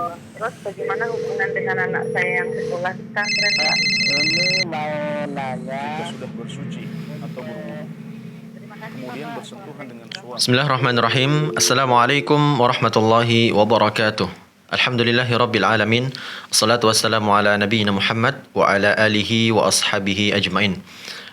Allah. Terus bagaimana hubungan dengan anak saya yang sekolah di pesantren, Pak? Ini mau nanya. Jika sudah bersuci atau berwudu, Terima kasih, kemudian Bapak. bersentuhan dengan suami. Bismillahirrahmanirrahim. Assalamualaikum warahmatullahi wabarakatuh. Alhamdulillahi rabbil alamin. Assalatu wassalamu ala nabiyyina Muhammad wa ala alihi wa ashabihi ajmain.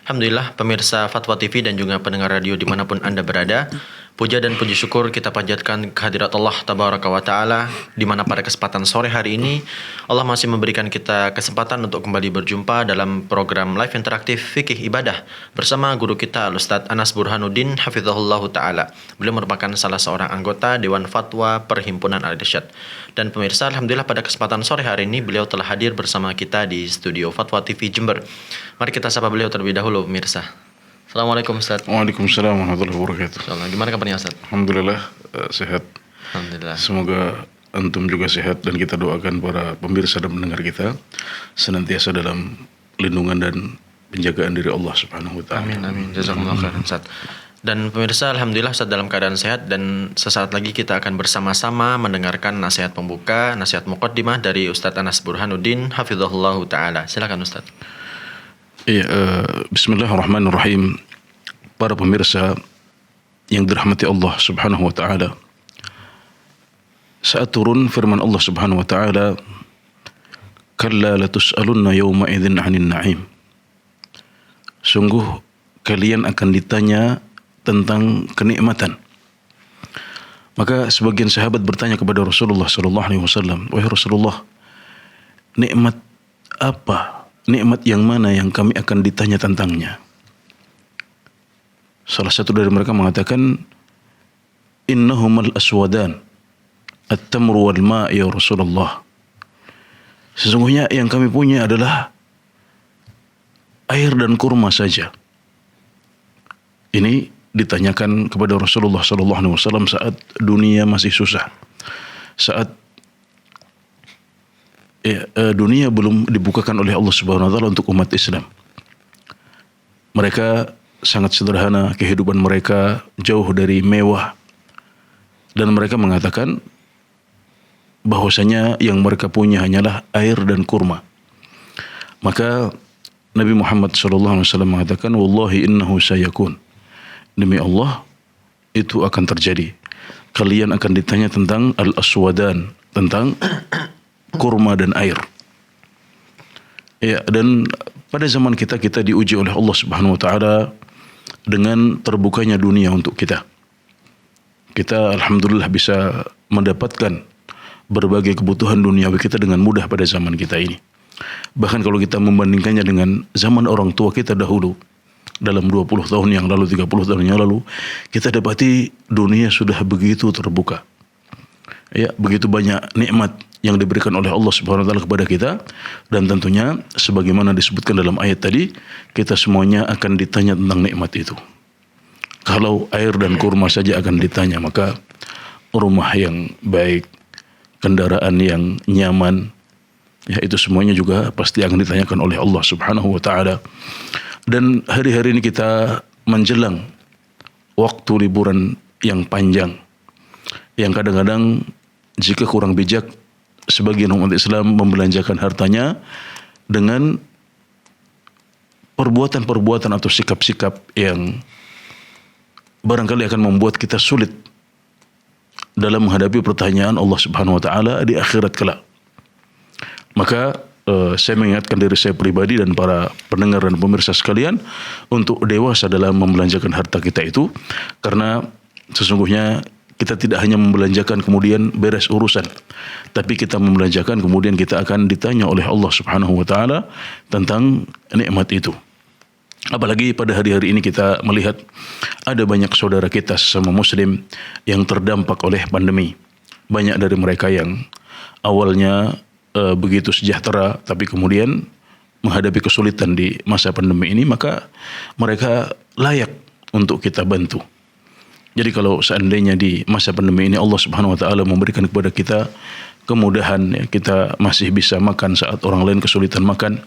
Alhamdulillah pemirsa Fatwa TV dan juga pendengar radio dimanapun Anda berada. Puja dan puji syukur kita panjatkan kehadirat Allah Tabaraka wa Ta'ala, di mana pada kesempatan sore hari ini Allah masih memberikan kita kesempatan untuk kembali berjumpa dalam program live interaktif Fikih Ibadah bersama guru kita Al-Ustadz Anas Burhanuddin Hafizahullah Ta'ala. Beliau merupakan salah seorang anggota Dewan Fatwa Perhimpunan Al-Irsyad. Dan pemirsa, Alhamdulillah pada kesempatan sore hari ini beliau telah hadir bersama kita di studio Fatwa TV Jember. Mari kita sapa beliau terlebih dahulu pemirsa. Assalamualaikum Ustaz. Waalaikumsalam warahmatullahi wabarakatuh. Insyaallah. Gimana kabarnya Ustaz? Alhamdulillah sehat. Alhamdulillah. Semoga antum juga sehat dan kita doakan para pemirsa dan pendengar kita senantiasa dalam lindungan dan penjagaan dari Allah Subhanahu wa taala. Amin amin. Jazakumullah khairan Ustaz. Dan pemirsa, alhamdulillah Ustaz dalam keadaan sehat, dan sesaat lagi kita akan bersama-sama mendengarkan nasihat pembuka, nasihat muqaddimah dari Ustadz Anas Burhanuddin Hafizahullah Ta'ala. Silakan Ustaz. Iya, bismillahirrahmanirrahim. Para pemirsa yang dirahmati Allah Subhanahu wa taala. Saat turun firman Allah Subhanahu wa taala, "Kalla latus'alunna yawma idzin 'anil na'im." Sungguh kalian akan ditanya tentang kenikmatan. Maka sebagian sahabat bertanya kepada Rasulullah sallallahu alaihi wasallam, "Wahai Rasulullah, nikmat apa? Nikmat yang mana yang kami akan ditanya tentangnya?" Salah satu dari mereka mengatakan, "Innahumal aswadan, at-tamru wal ma' ya Rasulullah." Sesungguhnya yang kami punya adalah air dan kurma saja. Ini ditanyakan kepada Rasulullah sallallahu alaihi wasallam saat dunia masih susah. Saat dunia belum dibukakan oleh Allah Subhanahu wa taala untuk umat Islam. Mereka sangat sederhana, kehidupan mereka jauh dari mewah. Dan mereka mengatakan bahwasanya yang mereka punya hanyalah air dan kurma. Maka Nabi Muhammad sallallahu alaihi wasallam mengatakan, "Wallahi innahu sayakun." Demi Allah, itu akan terjadi. Kalian akan ditanya tentang al-aswadan, tentang kurma dan air. Ya, dan pada zaman kita diuji oleh Allah Subhanahu wa taala dengan terbukanya dunia untuk kita. Kita alhamdulillah bisa mendapatkan berbagai kebutuhan duniawi kita dengan mudah pada zaman kita ini. Bahkan kalau kita membandingkannya dengan zaman orang tua kita dahulu, dalam 20 tahun yang lalu, 30 tahun yang lalu, kita dapati dunia sudah begitu terbuka. Ya, begitu banyak nikmat yang diberikan oleh Allah Subhanahu wa taala kepada kita, dan tentunya sebagaimana disebutkan dalam ayat tadi, kita semuanya akan ditanya tentang nikmat itu. Kalau air dan kurma saja akan ditanya, maka rumah yang baik, kendaraan yang nyaman, ya itu semuanya juga pasti akan ditanyakan oleh Allah Subhanahu wa taala. Dan hari-hari ini kita menjelang waktu liburan yang panjang, yang kadang-kadang jika kurang bijak, sebagian umat Islam membelanjakan hartanya dengan perbuatan-perbuatan atau sikap-sikap yang barangkali akan membuat kita sulit dalam menghadapi pertanyaan Allah Subhanahu wa taala di akhirat kelak. Maka saya mengingatkan diri saya pribadi dan para pendengar dan pemirsa sekalian untuk dewasa dalam membelanjakan harta kita itu, karena sesungguhnya kita tidak hanya membelanjakan kemudian beres urusan, tapi kita membelanjakan kemudian kita akan ditanya oleh Allah Subhanahu wa taala tentang nikmat itu. Apalagi pada hari-hari ini kita melihat ada banyak saudara kita sesama muslim yang terdampak oleh pandemi. Banyak dari mereka yang awalnya begitu sejahtera, tapi kemudian menghadapi kesulitan di masa pandemi ini, maka mereka layak untuk kita bantu. Jadi kalau seandainya di masa pandemi ini Allah Subhanahu wa taala memberikan kepada kita kemudahan, ya, kita masih bisa makan saat orang lain kesulitan makan,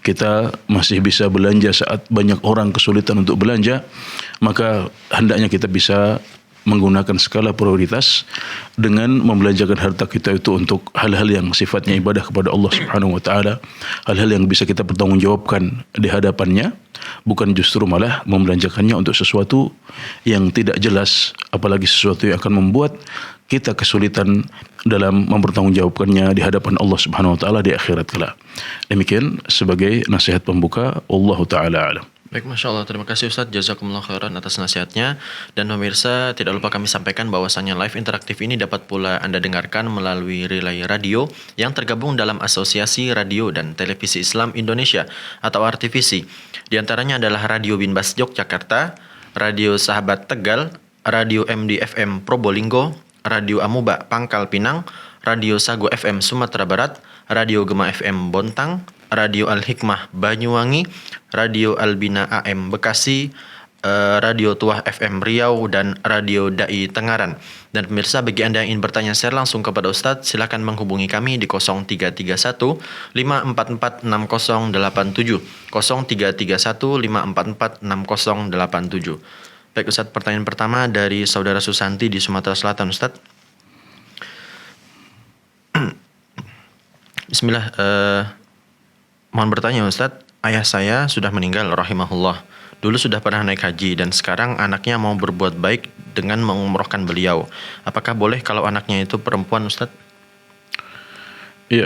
kita masih bisa belanja saat banyak orang kesulitan untuk belanja, maka hendaknya kita bisa menggunakan skala prioritas dengan membelanjakan harta kita itu untuk hal-hal yang sifatnya ibadah kepada Allah Subhanahu wa taala, hal-hal yang bisa kita pertanggungjawabkan di hadapannya, bukan justru malah membelanjakannya untuk sesuatu yang tidak jelas, apalagi sesuatu yang akan membuat kita kesulitan dalam mempertanggungjawabkannya di hadapan Allah Subhanahu wa taala di akhirat kelak. Demikian sebagai nasihat pembuka, wallahu taala alam. Baik, Masya Allah. Terima kasih Ustadz. Jazakumullah khairan atas nasihatnya. Dan pemirsa, tidak lupa kami sampaikan bahwasannya live interaktif ini dapat pula Anda dengarkan melalui relay radio yang tergabung dalam Asosiasi Radio dan Televisi Islam Indonesia atau RTVC. Di antaranya adalah Radio Binbas Yogyakarta, Radio Sahabat Tegal, Radio MD FM Probolinggo, Radio Amuba Pangkal Pinang, Radio Sago FM Sumatera Barat, Radio Gema FM Bontang, Radio Al-Hikmah Banyuwangi, Radio Albina AM Bekasi, Radio Tuah FM Riau, dan Radio Dai Tengaran. Dan pemirsa, bagi Anda yang ingin bertanya secara langsung kepada Ustadz, silakan menghubungi kami di 0331 544 6087, 0331 544 6087. Baik Ustadz, pertanyaan pertama dari saudara Susanti di Sumatera Selatan, Ustadz. Bismillah, mohon bertanya Ustadz, ayah saya sudah meninggal rahimahullah. Dulu sudah pernah naik haji dan sekarang anaknya mau berbuat baik dengan mengumrohkan beliau. Apakah boleh kalau anaknya itu perempuan, Ustadz? Ya,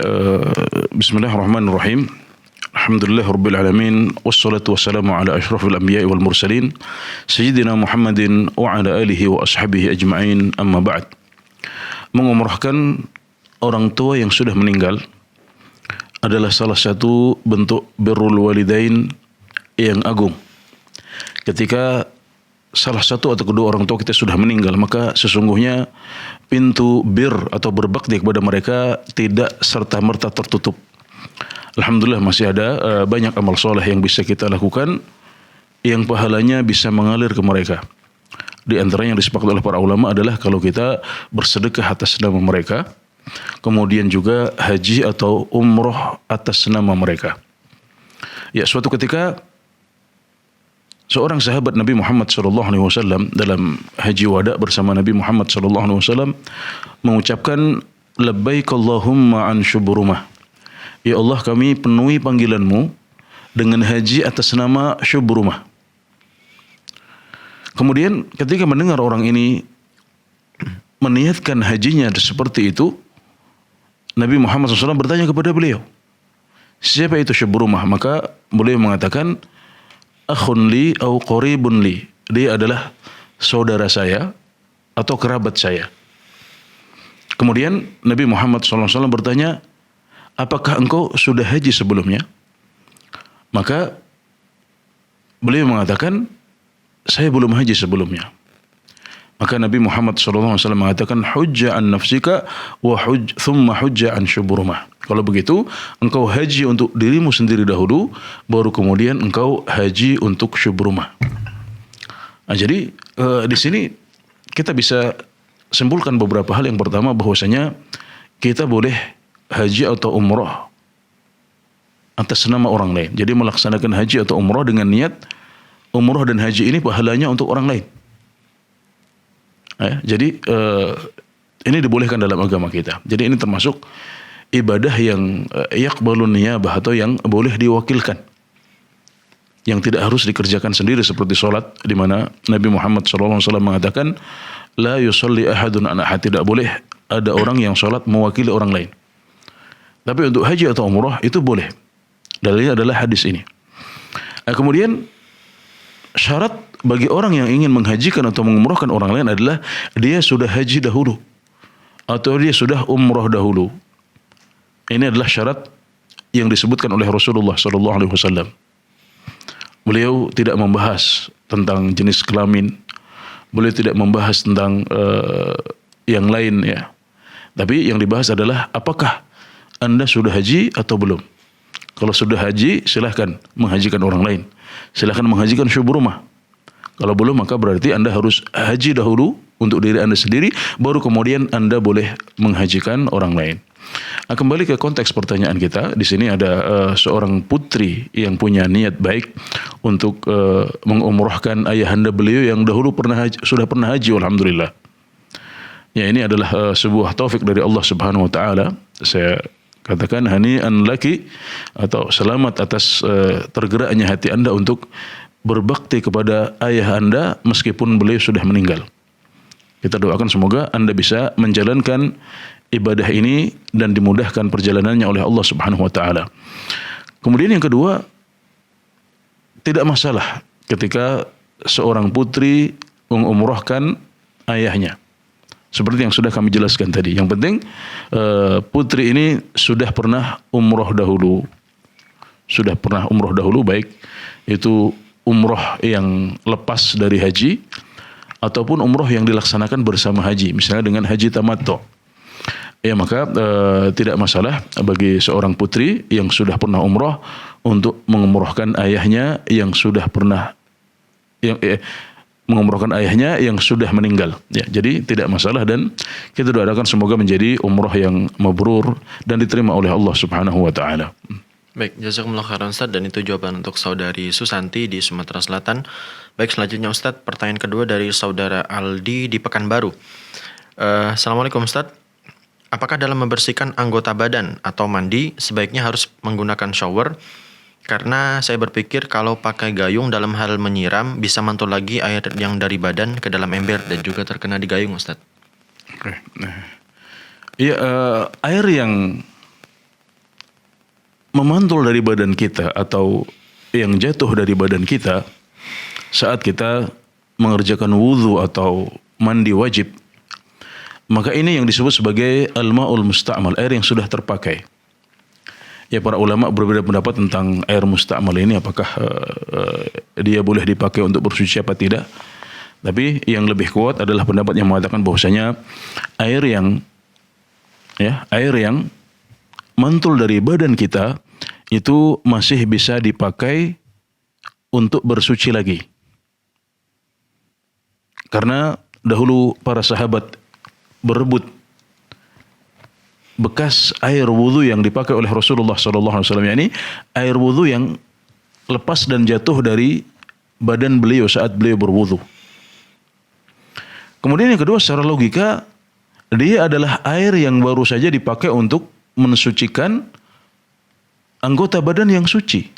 bismillahirrahmanirrahim. Alhamdulillahirabbil alamin wassalatu wassalamu ala asyrafil anbiya'i wal mursalin sayyidina Muhammadin wa ala alihi wa ashabihi ajma'in, amma ba'd. Mengumrohkan orang tua yang sudah meninggal adalah salah satu bentuk birrul walidain yang agung. Ketika salah satu atau kedua orang tua kita sudah meninggal, maka sesungguhnya pintu bir atau berbakti kepada mereka tidak serta-merta tertutup. Alhamdulillah masih ada banyak amal soleh yang bisa kita lakukan yang pahalanya bisa mengalir ke mereka. Di antaranya yang disepakati oleh para ulama adalah kalau kita bersedekah atas nama mereka, kemudian juga haji atau umroh atas nama mereka. Ya, suatu ketika seorang sahabat Nabi Muhammad SAW dalam haji wada bersama Nabi Muhammad SAW mengucapkan labbaik Allahumma an syuburumah. Ya Allah, kami penuhi panggilanmu dengan haji atas nama Syubrumah. Kemudian ketika mendengar orang ini meniatkan hajinya seperti itu, Nabi Muhammad SAW bertanya kepada beliau, siapa itu Syubrumah? Maka beliau mengatakan, akhun li au qaribun li. Dia adalah saudara saya atau kerabat saya. Kemudian Nabi Muhammad SAW bertanya, apakah engkau sudah haji sebelumnya? Maka beliau mengatakan, saya belum haji sebelumnya. Maka Nabi Muhammad SAW mengatakan, hujja an nafsika wa thumma hujja an syuburumah. Kalau begitu, engkau haji untuk dirimu sendiri dahulu, baru kemudian engkau haji untuk syuburumah. Nah, jadi di sini kita bisa simpulkan beberapa hal. Yang pertama, bahwasanya kita boleh haji atau umrah atas nama orang lain. Jadi melaksanakan haji atau umrah dengan niat umrah dan haji ini pahalanya untuk orang lain. Jadi ini dibolehkan dalam agama kita. Jadi ini termasuk ibadah yang yaqbalun niyabah atau yang boleh diwakilkan, yang tidak harus dikerjakan sendiri seperti solat, di mana Nabi Muhammad SAW mengatakan la yusalli ahadun an ahad, tidak boleh ada orang yang solat mewakili orang lain. Tapi untuk haji atau umrah itu boleh. Dalilnya adalah hadis ini. Kemudian syarat bagi orang yang ingin menghajikan atau mengumrahkan orang lain adalah dia sudah haji dahulu atau dia sudah umrah dahulu. Ini adalah syarat yang disebutkan oleh Rasulullah SAW. Beliau tidak membahas tentang jenis kelamin, beliau tidak membahas tentang yang lain, ya. Tapi yang dibahas adalah apakah Anda sudah haji atau belum. Kalau sudah haji, silahkan menghajikan orang lain, silahkan menghajikan syuburumah. Kalau belum, maka berarti Anda harus haji dahulu untuk diri Anda sendiri, baru kemudian Anda boleh menghajikan orang lain. Nah, kembali ke konteks pertanyaan kita, di sini ada seorang putri yang punya niat baik untuk mengumrohkan ayahanda beliau yang dahulu sudah pernah haji, alhamdulillah. Ya, ini adalah sebuah taufik dari Allah Subhanahu wa taala. Saya katakan hani'an laki, atau selamat atas tergeraknya hati Anda untuk berbakti kepada ayah Anda meskipun beliau sudah meninggal. Kita doakan semoga Anda bisa menjalankan ibadah ini dan dimudahkan perjalanannya oleh Allah Subhanahu wa taala. Kemudian yang kedua, tidak masalah ketika seorang putri mengumrohkan ayahnya. Seperti yang sudah kami jelaskan tadi. Yang penting putri ini sudah pernah umroh dahulu. Sudah pernah umroh dahulu, baik itu umroh yang lepas dari haji ataupun umroh yang dilaksanakan bersama haji, misalnya dengan haji tamattu. Ya, maka tidak masalah bagi seorang putri yang sudah pernah umroh untuk mengumrohkan ayahnya yang sudah pernah mengumrohkan ayahnya yang sudah meninggal. Ya, jadi tidak masalah dan kita doakan semoga menjadi umroh yang mabrur dan diterima oleh Allah Subhanahu wa taala. Baik, jazakumullah khairan Ustaz, dan itu jawaban untuk saudari Susanti di Sumatera Selatan. Baik, selanjutnya Ustaz, pertanyaan kedua dari saudara Aldi di Pekanbaru. Assalamualaikum Ustaz. Apakah dalam membersihkan anggota badan atau mandi sebaiknya harus menggunakan shower? Karena saya berpikir kalau pakai gayung dalam hal menyiram bisa mantul lagi air yang dari badan ke dalam ember dan juga terkena di gayung, Ustaz. Oke. Iya, air yang memantul dari badan kita atau yang jatuh dari badan kita saat kita mengerjakan wudhu atau mandi wajib, maka ini yang disebut sebagai al-ma'ul musta'mal, air yang sudah terpakai. Ya, para ulama berbeda pendapat tentang air musta'mal ini, apakah dia boleh dipakai untuk bersuci apa tidak. Tapi yang lebih kuat adalah pendapat yang mengatakan bahwasanya air yang mantul dari badan kita itu masih bisa dipakai untuk bersuci lagi. Karena dahulu para sahabat berebut bekas air wudhu yang dipakai oleh Rasulullah SAW, yakni air wudhu yang lepas dan jatuh dari badan beliau saat beliau berwudhu. Kemudian yang kedua, secara logika dia adalah air yang baru saja dipakai untuk mensucikan anggota badan yang suci.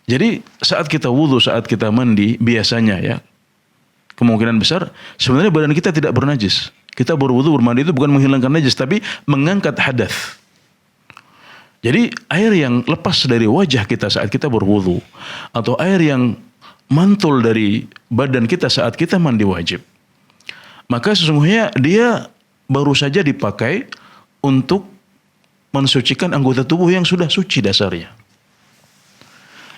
Jadi saat kita wudhu, saat kita mandi, biasanya ya, kemungkinan besar sebenarnya badan kita tidak bernajis. Kita berwudhu, bermandi itu bukan menghilangkan najis, tapi mengangkat hadas. Jadi air yang lepas dari wajah kita saat kita berwudhu, atau air yang mantul dari badan kita saat kita mandi wajib, maka sesungguhnya dia baru saja dipakai untuk mensucikan anggota tubuh yang sudah suci dasarnya.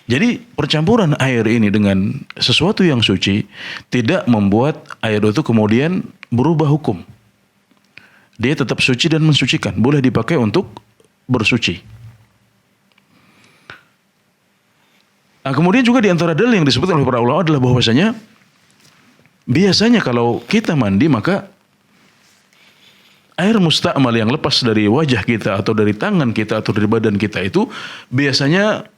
Jadi percampuran air ini dengan sesuatu yang suci tidak membuat air itu kemudian berubah hukum. Dia tetap suci dan mensucikan, boleh dipakai untuk bersuci. Nah, kemudian juga di antara dalil yang disebut oleh para ulama adalah bahwasanya biasanya kalau kita mandi maka air musta'mal yang lepas dari wajah kita atau dari tangan kita atau dari badan kita itu biasanya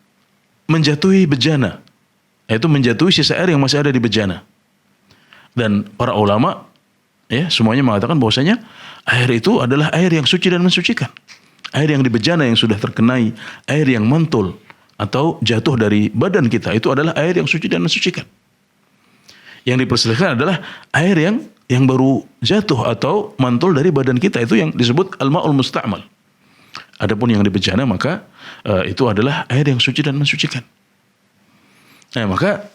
menjatuhi bejana, yaitu menjatuhi sisa air yang masih ada di bejana. Dan para ulama ya semuanya mengatakan bahwasanya air itu adalah air yang suci dan mensucikan. Air yang di bejana yang sudah terkenai, air yang mantul atau jatuh dari badan kita itu adalah air yang suci dan mensucikan. Yang diperselisihkan adalah air yang baru jatuh atau mantul dari badan kita, itu yang disebut al-ma'ul musta'mal. Adapun yang di bejana maka itu adalah air yang suci dan mensucikan. Nah, maka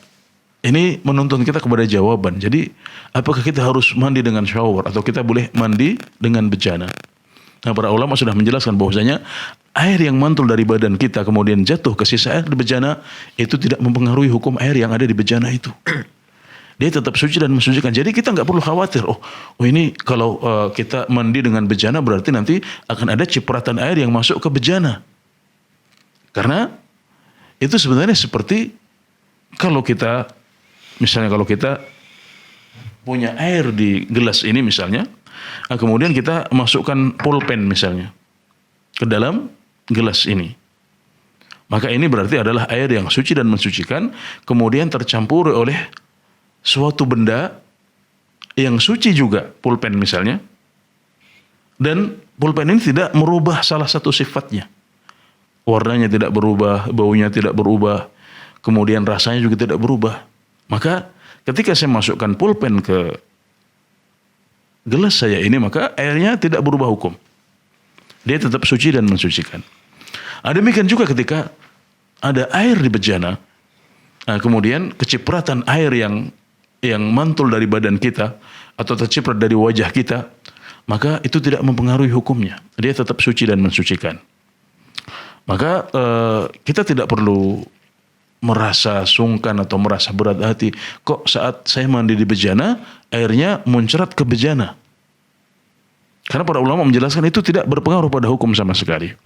ini menuntun kita kepada jawaban. Jadi apakah kita harus mandi dengan shower atau kita boleh mandi dengan bejana? Nah, para ulama sudah menjelaskan bahwasanya air yang mantul dari badan kita kemudian jatuh ke sisa air di bejana itu tidak mempengaruhi hukum air yang ada di bejana itu. Dia tetap suci dan mensucikan. Jadi kita nggak perlu khawatir. Oh ini kalau kita mandi dengan bejana berarti nanti akan ada cipratan air yang masuk ke bejana. Karena itu sebenarnya seperti kalau kita punya air di gelas ini misalnya, nah kemudian kita masukkan pulpen misalnya. ke dalam gelas ini. Maka ini berarti adalah air yang suci dan mensucikan, kemudian tercampur oleh suatu benda yang suci juga, pulpen misalnya. Dan pulpen ini tidak merubah salah satu sifatnya. Warnanya tidak berubah, baunya tidak berubah, kemudian rasanya juga tidak berubah. Maka ketika saya masukkan pulpen ke gelas saya ini, maka airnya tidak berubah hukum. Dia tetap suci dan mensucikan. Demikian juga ketika ada air di bejana, kemudian kecipratan air yang mantul dari badan kita atau terciprat dari wajah kita, maka itu tidak mempengaruhi hukumnya. Dia tetap suci dan mensucikan. Maka kita tidak perlu merasa sungkan atau merasa berat hati. Kok saat saya mandi di bejana, airnya muncrat ke bejana? Karena para ulama menjelaskan itu tidak berpengaruh pada hukum sama sekali.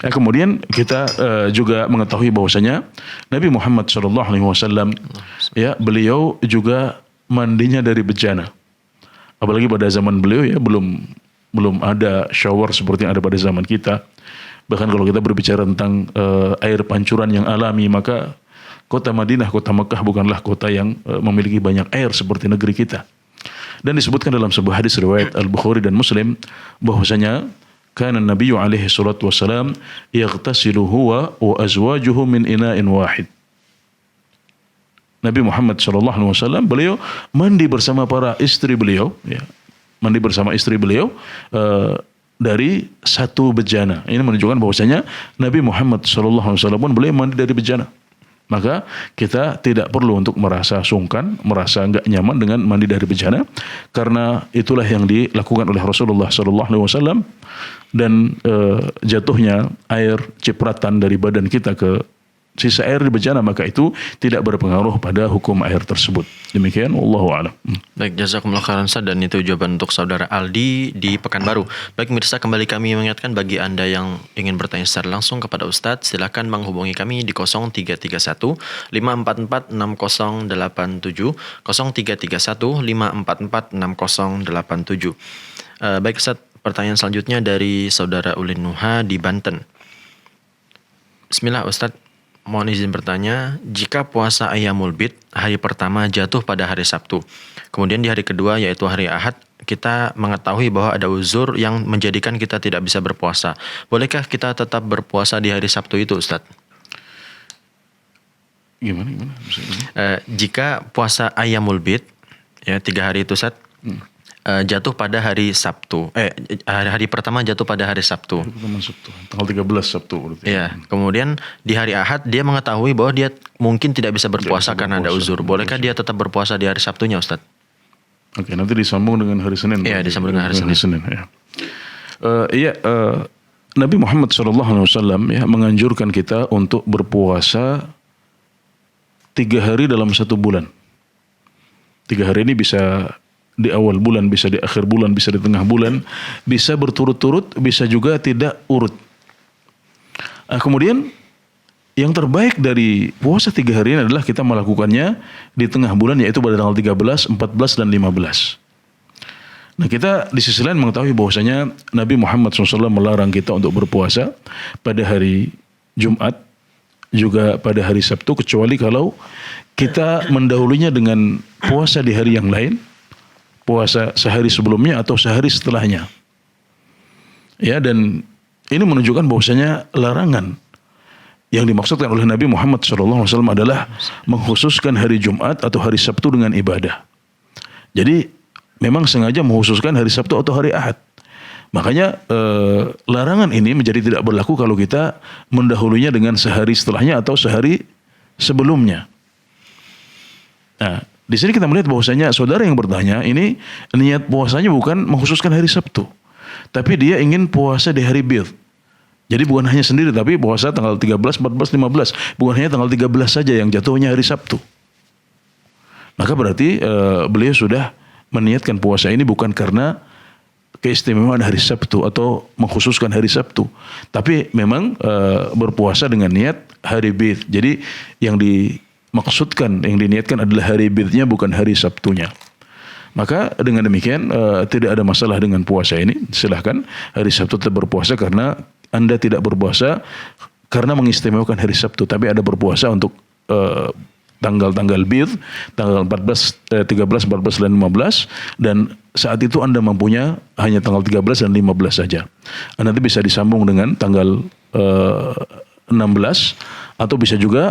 Kemudian kita juga mengetahui bahwasanya Nabi Muhammad SAW, ya, beliau juga mandinya dari bejana. Apalagi pada zaman beliau, ya, belum ada shower seperti yang ada pada zaman kita. Bahkan kalau kita berbicara tentang air pancuran yang alami, maka kota Madinah, kota Mekah bukanlah kota yang memiliki banyak air seperti negeri kita. Dan disebutkan dalam sebuah hadis riwayat Al-Bukhari dan Muslim bahwasanya kana Nabi alaihi salatu wasalam yaghtasilu huwa wa azwajuhu min ina'in wahid. Nabi Muhammad sallallahu alaihi wasallam beliau mandi bersama para istri beliau, ya. Mandi bersama istri beliau dari satu bejana. Ini menunjukkan bahwasanya Nabi Muhammad sallallahu alaihi wasallam pun beliau mandi dari bejana. Maka kita tidak perlu untuk merasa sungkan, merasa enggak nyaman dengan mandi dari bejana, karena itulah yang dilakukan oleh Rasulullah sallallahu alaihi wasallam. Dan jatuhnya air cipratan dari badan kita ke sisa air di bejana, maka itu tidak berpengaruh pada hukum air tersebut. Demikian, wallahu a'lam. Baik, jazakumullah khairan Ustaz, dan itu jawaban untuk saudara Aldi di Pekanbaru. Baik mirsa, kembali kami mengingatkan bagi Anda yang ingin bertanya secara langsung kepada Ustaz, silakan menghubungi kami di 0331 544 6087, 0331 544 6087. Baik Ustaz, pertanyaan selanjutnya dari saudara Ulin Nuha di Banten. Bismillah Ustaz, mohon izin bertanya, jika puasa Ayyamul Bid hari pertama jatuh pada hari Sabtu, kemudian di hari kedua yaitu hari Ahad, kita mengetahui bahwa ada uzur yang menjadikan kita tidak bisa berpuasa. Bolehkah kita tetap berpuasa di hari Sabtu itu, Ustaz? Gimana? Jika puasa Ayyamul Bid, ya 3 hari itu, Ustaz, jatuh pada hari Sabtu. Hari pertama jatuh pada hari Sabtu. Tanggal 13 Sabtu berarti. Ya, kemudian di hari Ahad dia mengetahui bahwa dia mungkin tidak bisa berpuasa karena ada uzur. Bolehkah dia tetap berpuasa di hari Sabtunya, Ustaz? Oke, nanti disambung dengan hari Senin. Iya, disambung dengan hari Senin. Ya. Nabi Muhammad SAW ya menganjurkan kita untuk berpuasa 3 hari dalam 1 bulan. 3 hari ini bisa di awal bulan, bisa di akhir bulan, bisa di tengah bulan, bisa berturut-turut, bisa juga tidak urut. Kemudian yang terbaik dari puasa 3 hari ini adalah kita melakukannya di tengah bulan, yaitu pada tanggal 13, 14, dan 15. Nah, kita di sisi lain mengetahui bahwasanya Nabi Muhammad SAW melarang kita untuk berpuasa pada hari Jumat, juga pada hari Sabtu, kecuali kalau kita mendahulunya dengan puasa di hari yang lain, puasa sehari sebelumnya atau sehari setelahnya. Ya, dan ini menunjukkan bahwasanya larangan yang dimaksudkan oleh Nabi Muhammad SAW adalah mengkhususkan hari Jumat atau hari Sabtu dengan ibadah. Jadi memang sengaja mengkhususkan hari Sabtu atau hari Ahad. Makanya larangan ini menjadi tidak berlaku kalau kita mendahulunya dengan sehari setelahnya atau sehari sebelumnya. Nah, di sini kita melihat bahwasanya saudara yang bertanya ini niat puasanya bukan mengkhususkan hari Sabtu, tapi dia ingin puasa di hari Bid. Jadi bukan hanya sendiri, tapi puasa tanggal 13, 14, 15. Bukan hanya tanggal 13 saja yang jatuhnya hari Sabtu. Maka berarti beliau sudah meniatkan puasa ini bukan karena keistimewaan hari Sabtu atau mengkhususkan hari Sabtu, tapi memang berpuasa dengan niat hari Bid. Jadi yang dimaksudkan, yang diniatkan adalah hari Bidnya, bukan hari Sabtunya. Maka dengan demikian tidak ada masalah dengan puasa ini. Silahkan hari Sabtu tetap berpuasa karena Anda tidak berpuasa karena mengistimewakan hari Sabtu, tapi ada berpuasa untuk tanggal-tanggal bid, tanggal 13, 14 dan 15, dan saat itu Anda mempunyai hanya tanggal 13 dan 15 saja. Nanti bisa disambung dengan tanggal 16 atau bisa juga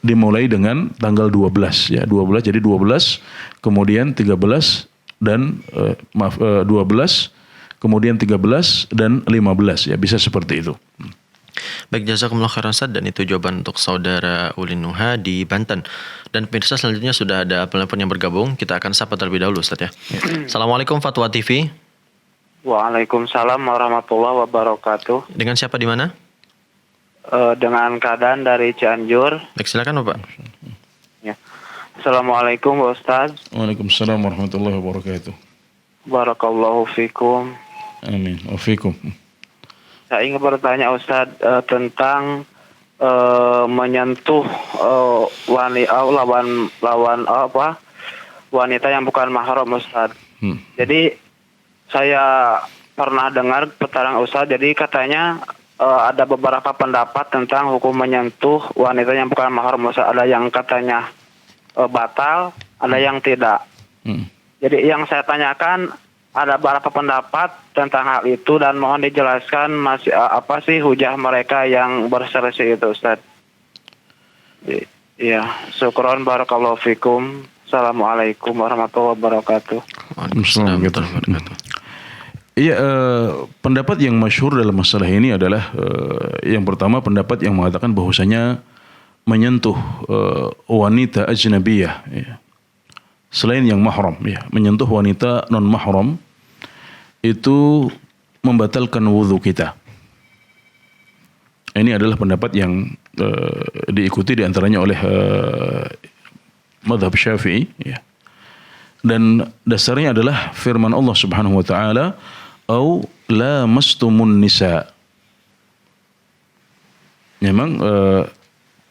dimulai dengan tanggal 12 ya, 12 jadi 12 kemudian 13 dan 12 kemudian 13 dan 15 ya, bisa seperti itu. Baik, jazakumullah khairan Ustaz, dan itu jawaban untuk saudara Ulin Nuha di Banten. Dan pemirsa, selanjutnya sudah ada penelpon yang bergabung. Kita akan sapa terlebih dahulu Ustaz ya. Assalamualaikum Fatwa TV. Waalaikumsalam warahmatullahi wabarakatuh. Dengan siapa di mana? Dengan Kadan dari Cianjur. Baik, silakan Bapak. Ya. Assalamualaikum Pak Ustaz. Waalaikumsalam warahmatullahi wabarakatuh. Barakallahu fikum. Amin. Wa fikum. Saya ingin bertanya Ustaz tentang menyentuh wanita yang bukan mahram Ustaz. Jadi saya pernah dengar petarang Ustaz, jadi katanya ada beberapa pendapat tentang hukum menyentuh wanita yang bukan mahram Ustaz. Ada yang katanya batal, ada yang tidak. Jadi yang saya tanyakan, ada beberapa pendapat tentang hal itu dan mohon dijelaskan masih apa sih hujah mereka yang berselisih itu Ustaz. Iya, syukron barakallahu fikum. Assalamualaikum warahmatullahi wabarakatuh. Waalaikumsalam warahmatullahi wabarakatuh. Iya, pendapat yang masyhur dalam masalah ini adalah yang pertama pendapat yang mengatakan bahwasanya menyentuh wanita ajnabiyah ya, selain yang mahram ya, menyentuh wanita non mahram itu membatalkan wudhu kita. Ini adalah pendapat yang diikuti diantaranya oleh mazhab Syafi'i ya. Dan dasarnya adalah firman Allah Subhanahu wa taala, "Au lamastumun nisa." Memang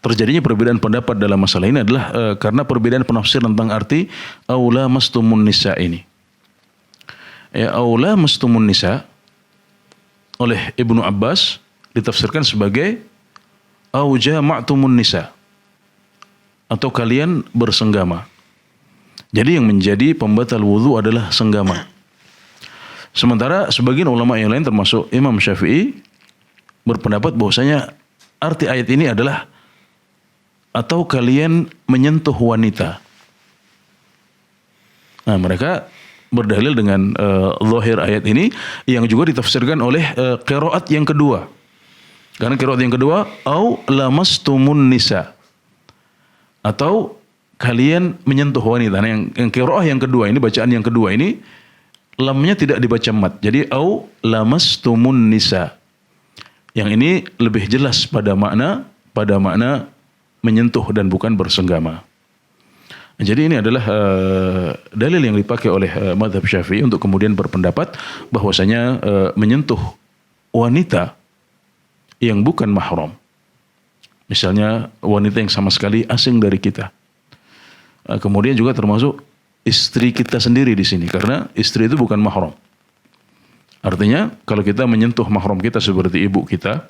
terjadinya perbedaan pendapat dalam masalah ini adalah karena perbedaan penafsir tentang arti "au lamastumun nisa" ini. Ya, "au lamastumun nisa" oleh Ibnu Abbas ditafsirkan sebagai "au jama'tumun nisa" atau kalian bersenggama. Jadi yang menjadi pembatal wudu adalah senggama. Sementara sebagian ulama yang lain termasuk Imam Syafi'i berpendapat bahwasanya arti ayat ini adalah atau kalian menyentuh wanita. Nah, mereka berdalil dengan zahir ayat ini yang juga ditafsirkan oleh qiraat yang kedua. Karena qiraat yang kedua, au lamastumun nisa, atau kalian menyentuh wanita. Nah, yang qiraah yang kedua ini, bacaan yang kedua ini, lamnya tidak dibaca mat. Jadi au lamastumun nisa. Yang ini lebih jelas pada makna menyentuh dan bukan bersenggama. Jadi ini adalah dalil yang dipakai oleh mazhab Syafi'i untuk kemudian berpendapat bahwasanya menyentuh wanita yang bukan mahram. Misalnya wanita yang sama sekali asing dari kita. Kemudian juga termasuk istri kita sendiri di sini, karena istri itu bukan mahram. Artinya kalau kita menyentuh mahram kita seperti ibu kita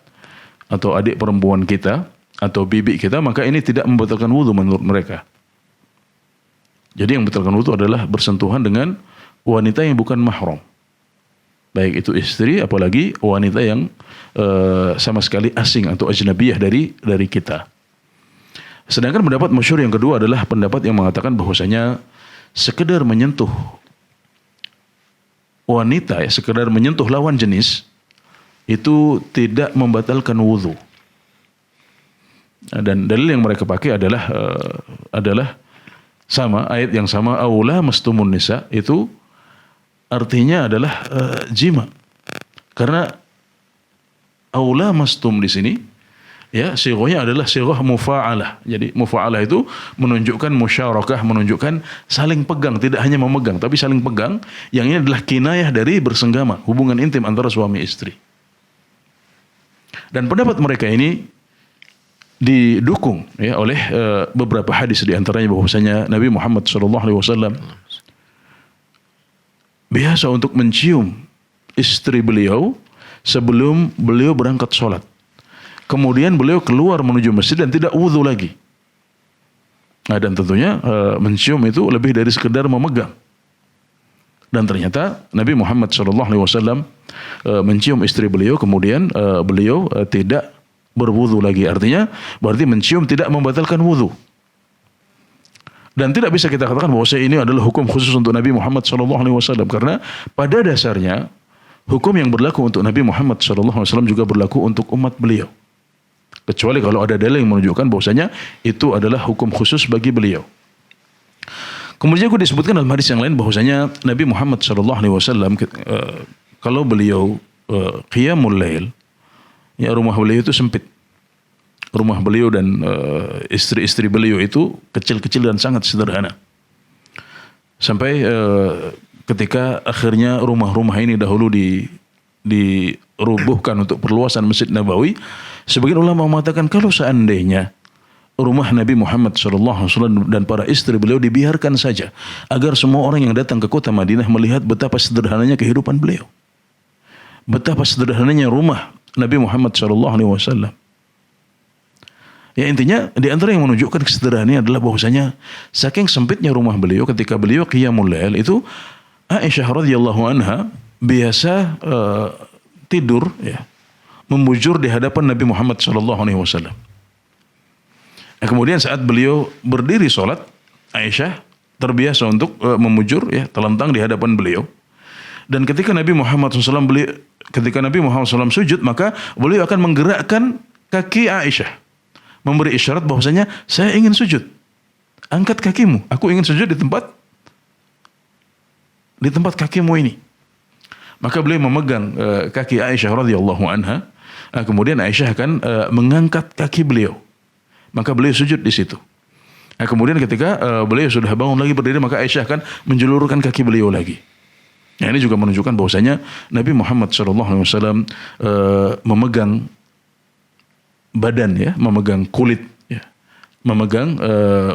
atau adik perempuan kita atau bibi kita, maka ini tidak membatalkan wudu menurut mereka. Jadi yang membatalkan wudu adalah bersentuhan dengan wanita yang bukan mahram. Baik itu istri, apalagi wanita yang sama sekali asing atau ajnabiyah dari kita. Sedangkan pendapat masyhur yang kedua adalah pendapat yang mengatakan bahwasanya sekedar menyentuh wanita, ya, sekedar menyentuh lawan jenis itu tidak membatalkan wudu. Dan dalil yang mereka pakai adalah sama, ayat yang sama, aula mastumun nisa, itu artinya adalah jima. Karena aula mastum di sini ya sighahnya adalah sighah mufa'alah. Jadi mufa'alah itu menunjukkan musyarakah, menunjukkan saling pegang, tidak hanya memegang tapi saling pegang. Yang ini adalah kinayah dari bersenggama, hubungan intim antara suami istri. Dan pendapat mereka ini didukung ya oleh beberapa hadis, di antaranya bahwasanya Nabi Muhammad SAW biasa untuk mencium istri beliau sebelum beliau berangkat sholat. Kemudian beliau keluar menuju masjid dan tidak wudhu lagi. Nah, dan tentunya mencium itu lebih dari sekedar memegang. Dan ternyata Nabi Muhammad SAW mencium istri beliau, kemudian beliau tidak berwudhu lagi. Artinya berarti mencium tidak membatalkan wudhu. Dan tidak bisa kita katakan bahwa ini adalah hukum khusus untuk Nabi Muhammad SAW, karena pada dasarnya hukum yang berlaku untuk Nabi Muhammad SAW juga berlaku untuk umat beliau. Kecuali kalau ada dalil yang menunjukkan bahwasanya itu adalah hukum khusus bagi beliau. Kemudian juga disebutkan dalam hadis yang lain bahwasanya Nabi Muhammad SAW kalau beliau qiyamul lail, ya, rumah beliau itu sempit. Rumah beliau dan istri-istri beliau itu kecil-kecil dan sangat sederhana. Sampai ketika akhirnya rumah-rumah ini dahulu dirubuhkan untuk perluasan Masjid Nabawi, sebagian ulama mengatakan kalau seandainya rumah Nabi Muhammad SAW dan para istri beliau dibiarkan saja, agar semua orang yang datang ke kota Madinah melihat betapa sederhananya kehidupan beliau, betapa sederhananya rumah Nabi Muhammad SAW. Ya, intinya di antara yang menunjukkan kesederhanaan adalah bahwasanya saking sempitnya rumah beliau ketika beliau qiyamul lail itu, Aisyah radhiyallahu anha biasa tidur, ya, membujur di hadapan Nabi Muhammad SAW. Nah, kemudian saat beliau berdiri sholat, Aisyah terbiasa untuk memujur, ya, terlentang di hadapan beliau. Dan ketika Nabi Muhammad SAW sujud, maka beliau akan menggerakkan kaki Aisyah, memberi isyarat bahwasanya saya ingin sujud. Angkat kakimu, aku ingin sujud di tempat kakimu ini. Maka beliau memegang kaki Aisyah radhiyallahu anha. Kemudian Aisyah akan mengangkat kaki beliau. Maka beliau sujud di situ. Nah, kemudian ketika beliau sudah bangun lagi berdiri, maka Aisyah akan menjulurkan kaki beliau lagi. Nah, ini juga menunjukkan bahwasanya Nabi Muhammad SAW memegang badan, ya, memegang kulit, ya, memegang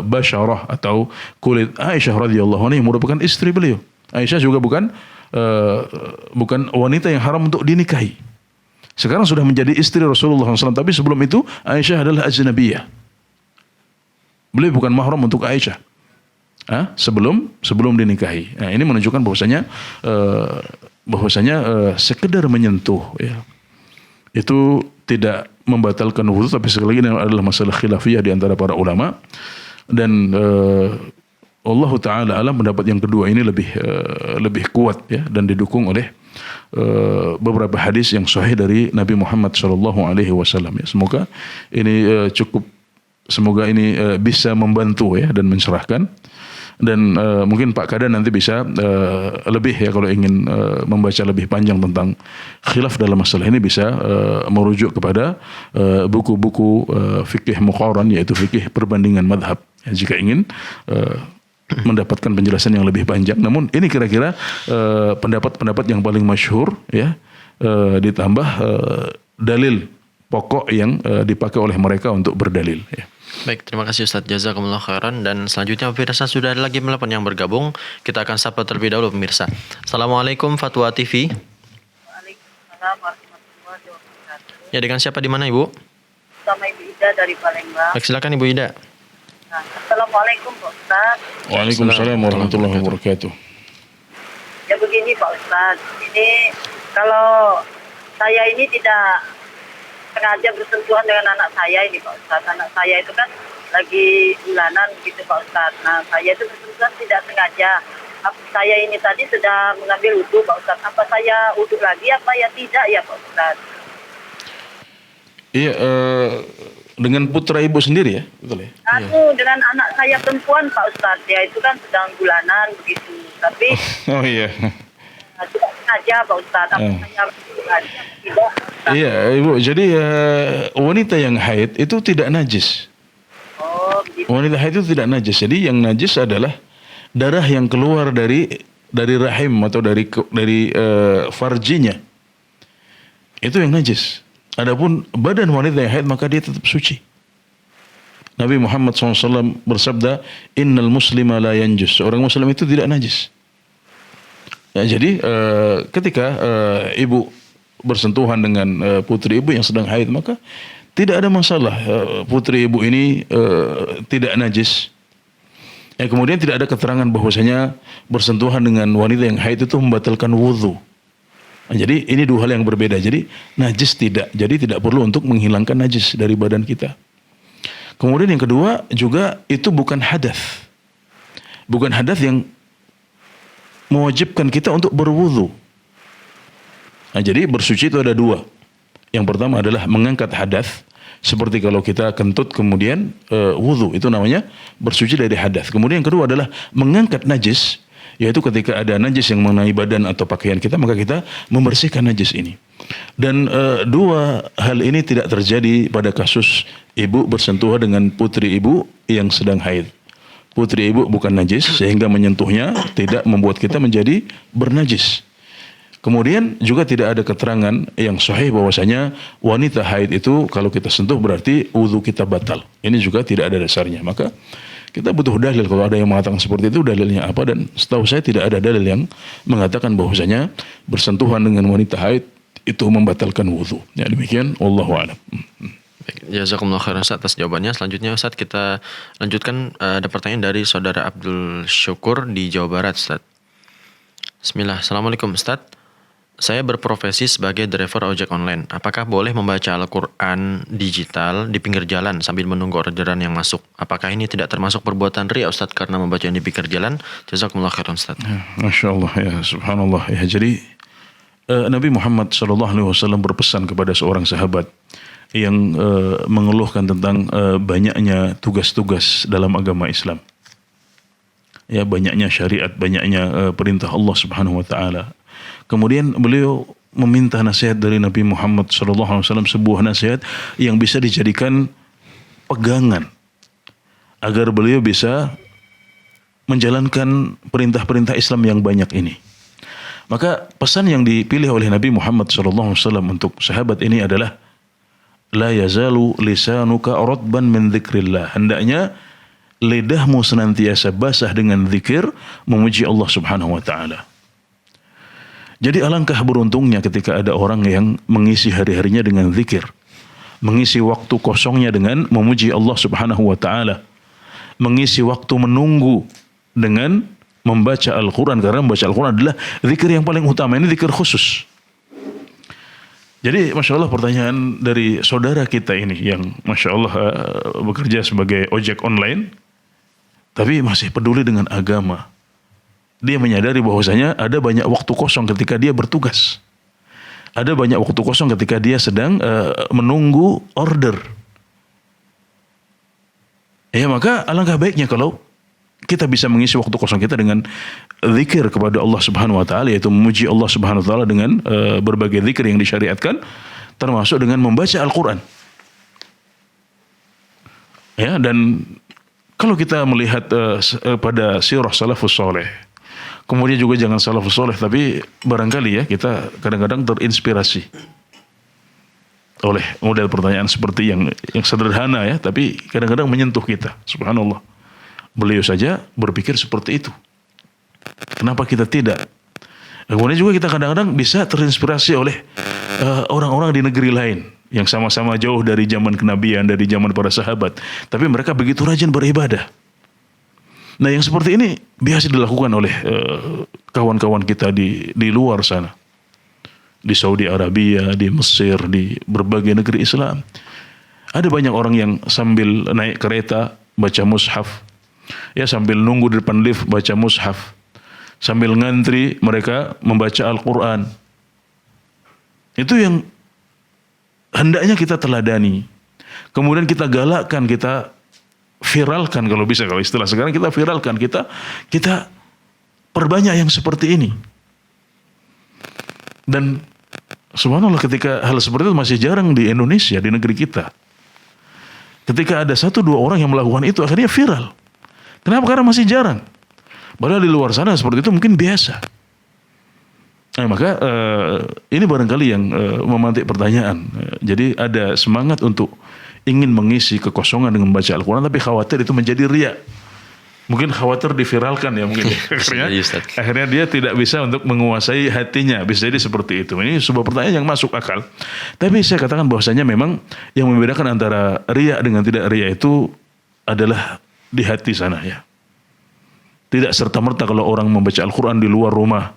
basyarah atau kulit Aisyah radhiyallahu anha yang merupakan istri beliau. Aisyah juga bukan wanita yang haram untuk dinikahi. Sekarang sudah menjadi istri Rasulullah SAW, tapi sebelum itu Aisyah adalah ajnabiyah. Beliau bukan mahram untuk Aisyah sebelum dinikahi. Nah, ini menunjukkan bahwasanya sekedar menyentuh, ya, itu tidak membatalkan wudhu, tapi sekali lagi ini adalah masalah khilafiyah di antara para ulama. Dan Allah Ta'ala alam pendapat yang kedua ini lebih kuat, ya, dan didukung oleh beberapa hadis yang sahih dari Nabi Muhammad SAW. Ya, semoga ini bisa membantu, ya, dan mencerahkan. Dan mungkin Pak Kadan nanti bisa lebih, ya, kalau ingin membaca lebih panjang tentang khilaf dalam masalah ini bisa merujuk kepada buku-buku fikih muqaran, yaitu fikih perbandingan madhab, ya, jika ingin mendapatkan penjelasan yang lebih panjang. Namun ini kira-kira pendapat-pendapat yang paling masyhur, ya, ditambah dalil pokok yang dipakai oleh mereka untuk berdalil, ya. Baik, terima kasih Ustaz, jazakumullah khairan. Dan selanjutnya pemirsa sudah ada lagi melapor yang bergabung. Kita akan sapa terlebih dahulu pemirsa. Assalamualaikum Fatwa TV. Waalaikumsalam warahmatullahi wabarakatuh. Ya, dengan siapa di mana Ibu? Sama Ibu Ida dari Palembang. Baik, silakan Ibu Ida. Nah, Assalamualaikum Pak Ustaz. Waalaikumsalam warahmatullahi wabarakatuh. Ya begini Pak Ustaz, ini kalau saya ini tidak sengaja bersentuhan dengan anak saya ini Pak Ustaz. Anak saya itu kan lagi bulanan begitu Pak Ustaz. Nah, saya itu bersentuhan tidak sengaja. Saya ini tadi sudah mengambil wudhu Pak Ustaz. Apa saya wudhu lagi apa ya tidak ya Pak Ustaz? Iya, dengan putra ibu sendiri, ya, betul, ya? Dengan anak saya perempuan Pak Ustaz. Dia itu kan sedang bulanan begitu. Tapi Oh iya. tidak sengaja Pak Ustaz. Apa saya wudhu lagi apa tidak? Iya, Ibu. Jadi wanita yang haid itu tidak najis. Oh, begitu. Wanita haid itu tidak najis. Jadi yang najis adalah darah yang keluar dari rahim atau dari farjinya. Itu yang najis. Adapun badan wanita yang haid maka dia tetap suci. Nabi Muhammad SAW bersabda, "Innal muslima la yanjus." Orang muslim itu tidak najis. Ya, jadi ketika ibu bersentuhan dengan putri ibu yang sedang haid, maka tidak ada masalah. Putri ibu ini tidak najis. Kemudian tidak ada keterangan bahwasanya bersentuhan dengan wanita yang haid itu membatalkan wudhu. Jadi ini dua hal yang berbeda. Jadi najis tidak. Jadi tidak perlu untuk menghilangkan najis dari badan kita. Kemudian yang kedua juga itu bukan hadas. Bukan hadas yang mewajibkan kita untuk berwudu. Jadi bersuci itu ada dua. Yang pertama adalah mengangkat hadas. Seperti kalau kita kentut kemudian wudu, itu namanya bersuci dari hadas. Kemudian yang kedua adalah mengangkat najis, yaitu ketika ada najis yang mengenai badan atau pakaian kita, maka kita membersihkan najis ini. Dan dua hal ini tidak terjadi pada kasus ibu bersentuhan dengan putri ibu yang sedang haid. Putri ibu bukan najis sehingga menyentuhnya tidak membuat kita menjadi bernajis. Kemudian juga tidak ada keterangan yang sahih bahwasanya wanita haid itu kalau kita sentuh berarti wudu kita batal. Ini juga tidak ada dasarnya. Maka kita butuh dalil. Kalau ada yang mengatakan seperti itu, dalilnya apa? Dan setahu saya tidak ada dalil yang mengatakan bahwasanya bersentuhan dengan wanita haid itu membatalkan wudu. Ya demikian, wallahu a'lam. Jazakumullah khairan Ustaz atas jawabannya. Selanjutnya Ustaz kita lanjutkan, ada pertanyaan dari saudara Abdul Syukur di Jawa Barat Ustaz. Bismillah. Assalamualaikum Ustaz. Saya berprofesi sebagai driver ojek online. Apakah boleh membaca Al-Quran digital di pinggir jalan sambil menunggu orderan yang masuk? Apakah ini tidak termasuk perbuatan riya Ustaz karena membaca di pinggir jalan? Jazakumullah khairan Ustaz. Ya, Masya Allah, ya subhanallah. Ya, jadi Nabi Muhammad SAW berpesan kepada seorang sahabat yang mengeluhkan tentang banyaknya tugas-tugas dalam agama Islam. Ya, banyaknya syariat, banyaknya perintah Allah Subhanahu wa taala. Kemudian beliau meminta nasihat dari Nabi Muhammad SAW, sebuah nasihat yang bisa dijadikan pegangan agar beliau bisa menjalankan perintah-perintah Islam yang banyak ini. Maka pesan yang dipilih oleh Nabi Muhammad SAW untuk sahabat ini adalah la yazalu lisanuka ratban min dzikrillah. Hendaknya lidahmu senantiasa basah dengan zikir memuji Allah Subhanahu wa taala. Jadi alangkah beruntungnya ketika ada orang yang mengisi hari-harinya dengan zikir, mengisi waktu kosongnya dengan memuji Allah Subhanahu wa taala, mengisi waktu menunggu dengan membaca Al-Quran, karena membaca Al-Quran adalah zikir yang paling utama. Ini zikir khusus. Jadi Masya Allah, pertanyaan dari saudara kita ini yang Masya Allah bekerja sebagai ojek online tapi masih peduli dengan agama. Dia menyadari bahwasanya ada banyak waktu kosong ketika dia bertugas. Ada banyak waktu kosong ketika dia sedang menunggu order. Ya, maka alangkah baiknya kalau kita bisa mengisi waktu kosong kita dengan zikir kepada Allah Subhanahu wa taala, yaitu memuji Allah Subhanahu wa taala dengan berbagai zikir yang disyariatkan, termasuk dengan membaca Al-Qur'an. Ya, dan kalau kita melihat pada sirah salafus saleh, kemudian juga jangan salafus saleh, tapi barangkali ya kita kadang-kadang terinspirasi oleh model pertanyaan seperti yang sederhana ya, tapi kadang-kadang menyentuh kita. Subhanallah. Beliau saja berpikir seperti itu. Kenapa kita tidak? Kemudian juga kita kadang-kadang bisa terinspirasi oleh orang-orang di negeri lain yang sama-sama jauh dari zaman kenabian, dari zaman para sahabat, tapi mereka begitu rajin beribadah. Nah, yang seperti ini biasa dilakukan oleh kawan-kawan kita di luar sana, di Saudi Arabia, di Mesir, di berbagai negeri Islam. Ada banyak orang yang sambil naik kereta baca mushaf, ya, sambil nunggu di depan lift baca mushaf, sambil ngantri mereka membaca Al-Quran. Itu yang hendaknya kita teladani. Kemudian kita galakkan, kita viralkan kalau bisa, kalau istilah sekarang kita viralkan, kita perbanyak yang seperti ini. Dan subhanallah, ketika hal seperti itu masih jarang di Indonesia, di negeri kita. Ketika ada 1-2 orang yang melakukan itu, akhirnya viral. Kenapa? Karena masih jarang. Padahal di luar sana seperti itu mungkin biasa. Nah, maka ini barangkali yang memantik pertanyaan. Jadi ada semangat untuk ingin mengisi kekosongan dengan membaca Al-Quran, tapi khawatir itu menjadi riya, mungkin khawatir diviralkan ya mungkin. Jadi, Ustaz. Akhirnya dia tidak bisa untuk menguasai hatinya. Bisa jadi seperti itu. Ini sebuah pertanyaan yang masuk akal. Tapi saya katakan bahwasanya memang yang membedakan antara riya dengan tidak riya itu adalah di hati sana ya. Tidak serta-merta kalau orang membaca Al-Quran di luar rumah,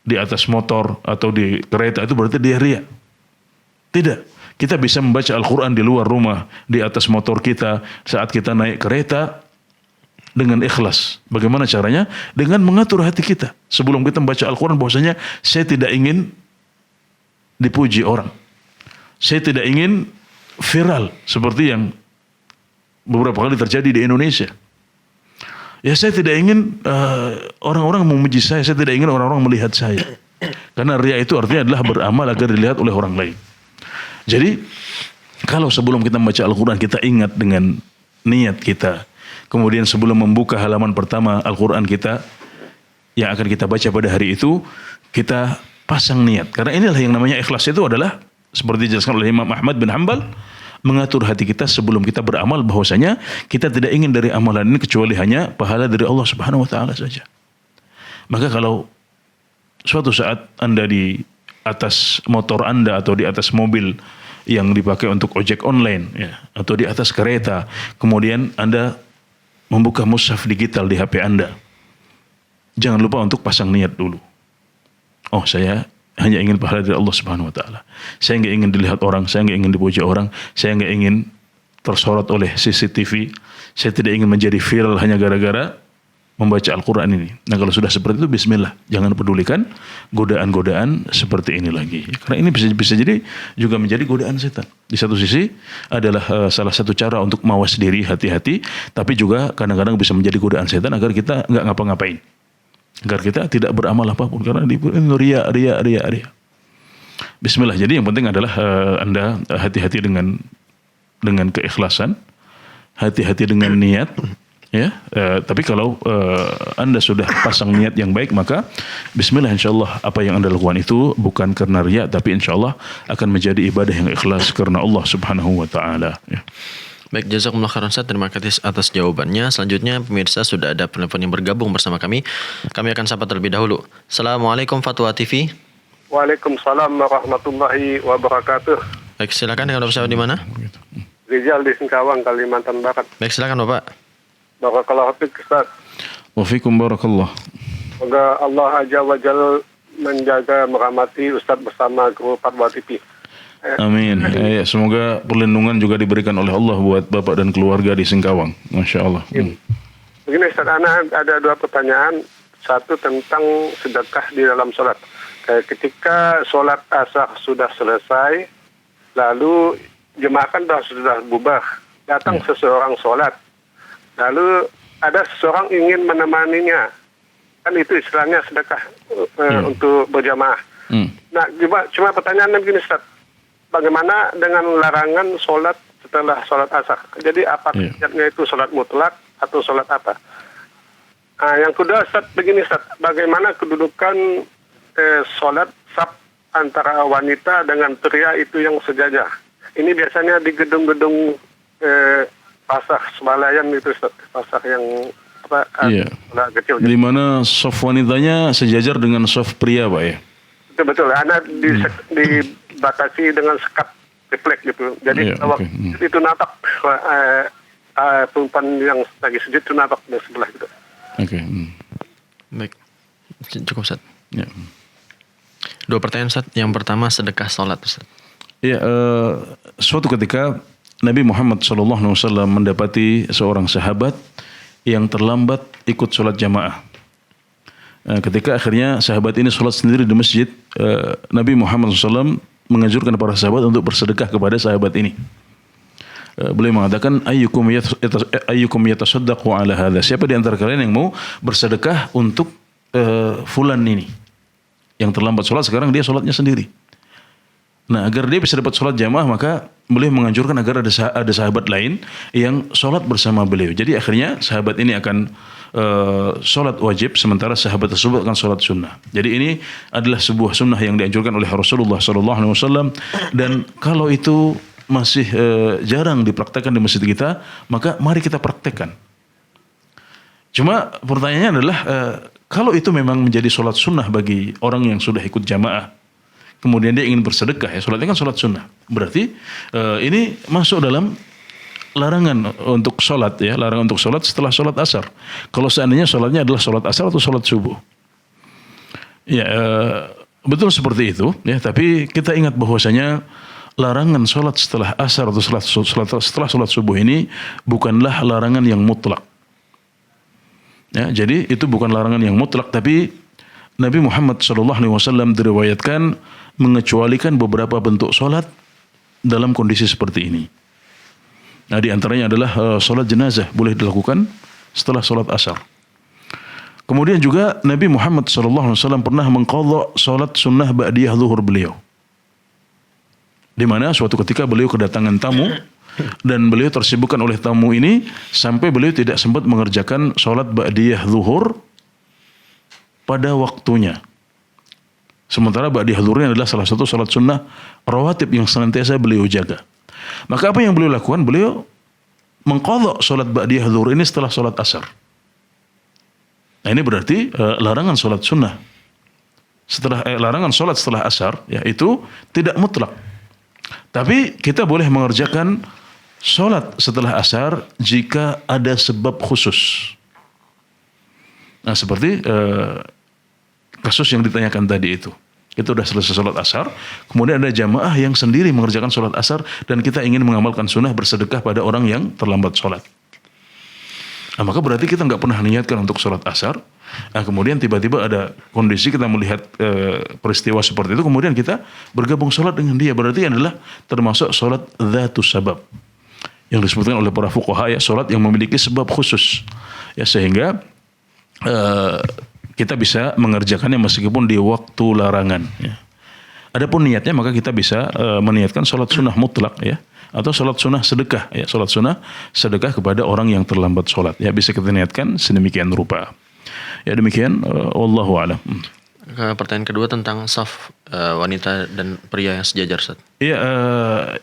di atas motor atau di kereta itu berarti dia riya. Tidak. Kita bisa membaca Al-Quran di luar rumah, di atas motor kita, saat kita naik kereta dengan ikhlas. Bagaimana caranya? Dengan mengatur hati kita. Sebelum kita membaca Al-Quran bahwasanya saya tidak ingin dipuji orang. Saya tidak ingin viral seperti yang beberapa kali terjadi di Indonesia. Ya saya tidak ingin orang-orang memuji saya tidak ingin orang-orang melihat saya. Karena riya itu artinya adalah beramal agar dilihat oleh orang lain. Jadi kalau sebelum kita membaca Al-Quran kita ingat dengan niat kita. Kemudian sebelum membuka halaman pertama Al-Quran kita yang akan kita baca pada hari itu, kita pasang niat. Karena inilah yang namanya ikhlas itu adalah seperti dijelaskan oleh Imam Ahmad bin Hanbal, mengatur hati kita sebelum kita beramal bahwasanya kita tidak ingin dari amalan ini kecuali hanya pahala dari Allah Subhanahu wa taala saja. Maka kalau suatu saat Anda di atas motor Anda atau di atas mobil yang dipakai untuk ojek online ya, atau di atas kereta, kemudian Anda membuka mushaf digital di HP Anda, jangan lupa untuk pasang niat dulu. Oh, saya hanya ingin pahala dari Allah Subhanahu wa taala. Saya nggak ingin dilihat orang, saya nggak ingin dipuji orang, saya nggak ingin tersorot oleh CCTV, saya tidak ingin menjadi viral hanya gara-gara membaca Al-Quran ini. Nah kalau sudah seperti itu bismillah, jangan pedulikan godaan-godaan seperti ini lagi. Karena ini bisa jadi juga menjadi godaan setan. Di satu sisi adalah salah satu cara untuk mawas diri, hati-hati, tapi juga kadang-kadang bisa menjadi godaan setan agar kita nggak ngapa-ngapain, agar kita tidak beramal apapun karena riya. Bismillah. Jadi yang penting adalah Anda hati-hati dengan keikhlasan, hati-hati dengan niat. Ya, tapi kalau Anda sudah pasang niat yang baik, maka bismillah insyaallah apa yang Anda lakukan itu bukan karena riya, tapi insyaallah akan menjadi ibadah yang ikhlas karena Allah Subhanahu wa taala ya. Baik, jazakumullah khairan Ustaz, terima kasih atas jawabannya. Selanjutnya pemirsa sudah ada penelpon yang bergabung bersama kami. Kami akan sapa terlebih dahulu. Assalamualaikum Fatwa TV. Waalaikumsalam warahmatullahi wabarakatuh. Baik, silakan dengan Bapak di mana? Rizal di Singkawang, Kalimantan Barat. Baik, silakan Bapak. Barakallahu fiik Ustaz. Wa fiikum barakallah. Semoga Allah Azza wa Jalla menjaga merahmati Ustaz bersama kru Fatwa TV. Amin. Ya, semoga perlindungan juga diberikan oleh Allah buat Bapak dan keluarga di Singkawang. Masya Allah. Begini Ustaz, Ana ada dua pertanyaan. Satu tentang sedekah di dalam sholat. Ketika sholat asar sudah selesai, lalu jemaah kan sudah bubar, datang seseorang sholat. Lalu ada seseorang ingin menemaninya, kan itu istilahnya sedekah untuk berjamaah. Nah, cuma pertanyaannya begini Ustaz, bagaimana dengan larangan sholat setelah sholat asar? Jadi apa niatnya itu sholat mutlak atau sholat apa? Yang kedua Ustaz, begini Ustaz, bagaimana kedudukan sholat saf antara wanita dengan pria itu yang sejajar? Ini biasanya di gedung-gedung pasar swalayan itu Ustaz, pasar yang kecil. Di mana soft wanitanya sejajar dengan soft pria, Pak ya? Betul. Ada dibatasi dengan sekat refleks gitu. Jadi itu napak perempuan yang lagi sujud itu napak di sebelah gitu. Baik, cukup Ustaz. Ya. Dua pertanyaan Ustaz. Yang pertama sedekah salat Ustaz. Ya, suatu ketika Nabi Muhammad SAW mendapati seorang sahabat yang terlambat ikut sholat jamaah. Ketika akhirnya sahabat ini sholat sendiri di masjid, Nabi Muhammad SAW menganjurkan para sahabat untuk bersedekah kepada sahabat ini. Beliau mengatakan, ayyukum yatasaddaqu ala hadha. Siapa di antara kalian yang mau bersedekah untuk fulan ini yang terlambat sholat, sekarang dia sholatnya sendiri. Nah, agar dia bisa dapat sholat jamaah, maka beliau menganjurkan agar ada sahabat lain yang sholat bersama beliau. Jadi akhirnya sahabat ini akan sholat wajib, sementara sahabat tersebut akan sholat sunnah. Jadi ini adalah sebuah sunnah yang dianjurkan oleh Rasulullah SAW. Dan kalau itu masih jarang dipraktekkan di masjid kita, maka mari kita praktekkan. Cuma pertanyaannya adalah kalau itu memang menjadi sholat sunnah bagi orang yang sudah ikut jamaah, kemudian dia ingin bersedekah, ya sholatnya kan sholat sunnah, berarti ini masuk dalam larangan untuk sholat, ya, larangan untuk sholat setelah sholat asar. Kalau seandainya sholatnya adalah sholat asar atau sholat subuh, ya betul seperti itu, ya. Tapi kita ingat bahwasanya larangan sholat setelah asar atau setelah sholat subuh ini bukanlah larangan yang mutlak. Ya, jadi itu bukan larangan yang mutlak, tapi Nabi Muhammad SAW diriwayatkan mengecualikan beberapa bentuk sholat dalam kondisi seperti ini. Nah, di antaranya adalah sholat jenazah boleh dilakukan setelah sholat asar. Kemudian juga Nabi Muhammad SAW pernah mengqadha sholat sunnah ba'diyah zuhur beliau, di mana suatu ketika beliau kedatangan tamu dan beliau tersibukkan oleh tamu ini sampai beliau tidak sempat mengerjakan sholat ba'diyah zuhur pada waktunya. Sementara ba'diyah zuhur ini adalah salah satu sholat sunnah rawatib yang senantiasa beliau jaga. Maka apa yang beliau lakukan? Beliau mengqadha sholat ba'diyah zuhur ini setelah sholat asar. Nah, ini berarti larangan sholat sunnah larangan sholat setelah asar, ya, itu tidak mutlak. Tapi kita boleh mengerjakan sholat setelah asar jika ada sebab khusus. Nah, seperti kasus yang ditanyakan tadi itu. Kita sudah selesai sholat asar, kemudian ada jamaah yang sendiri mengerjakan sholat asar dan kita ingin mengamalkan sunnah bersedekah pada orang yang terlambat sholat. Nah, maka berarti kita nggak pernah niatkan untuk sholat asar. Nah, kemudian tiba-tiba ada kondisi kita melihat peristiwa seperti itu, kemudian kita bergabung sholat dengan dia. Berarti adalah termasuk sholat dzatus sabab yang disebutkan oleh para fuqaha, ya, sholat yang memiliki sebab khusus, ya, sehingga kita bisa mengerjakannya meskipun di waktu larangan, ya. Adapun niatnya maka kita bisa meniatkan sholat sunnah mutlak, ya, atau sholat sunnah sedekah, ya, sholat sunnah sedekah kepada orang yang terlambat sholat, ya, bisa kita niatkan sedemikian rupa. Ya, demikian, wallahu a'lam. Pertanyaan kedua tentang saf wanita dan pria yang sejajar, Ustaz. Iya,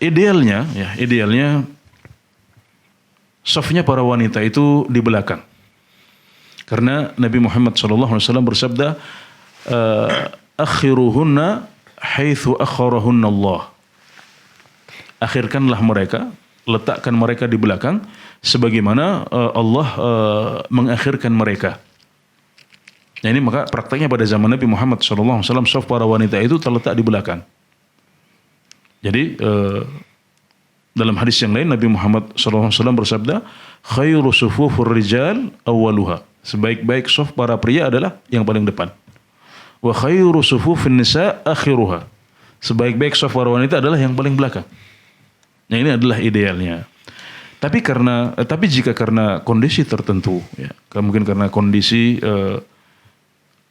idealnya safnya para wanita itu di belakang. Karena Nabi Muhammad SAW bersabda, akhiruhunna haitsu akharahunna Allah. Akhirkanlah mereka, letakkan mereka di belakang sebagaimana Allah mengakhirkan mereka. Nah, ini maka prakteknya pada zaman Nabi Muhammad SAW saf para wanita itu terletak di belakang. Jadi dalam hadis yang lain Nabi Muhammad SAW bersabda, khairu sufufur rijal awwaluha. Sebaik-baik saf para pria adalah yang paling depan. Wa khairu sufufin nisa akhiruha. Sebaik-baik saf para wanita adalah yang paling belakang. Nah, ini adalah idealnya. Tapi jika karena kondisi tertentu, ya, mungkin karena kondisi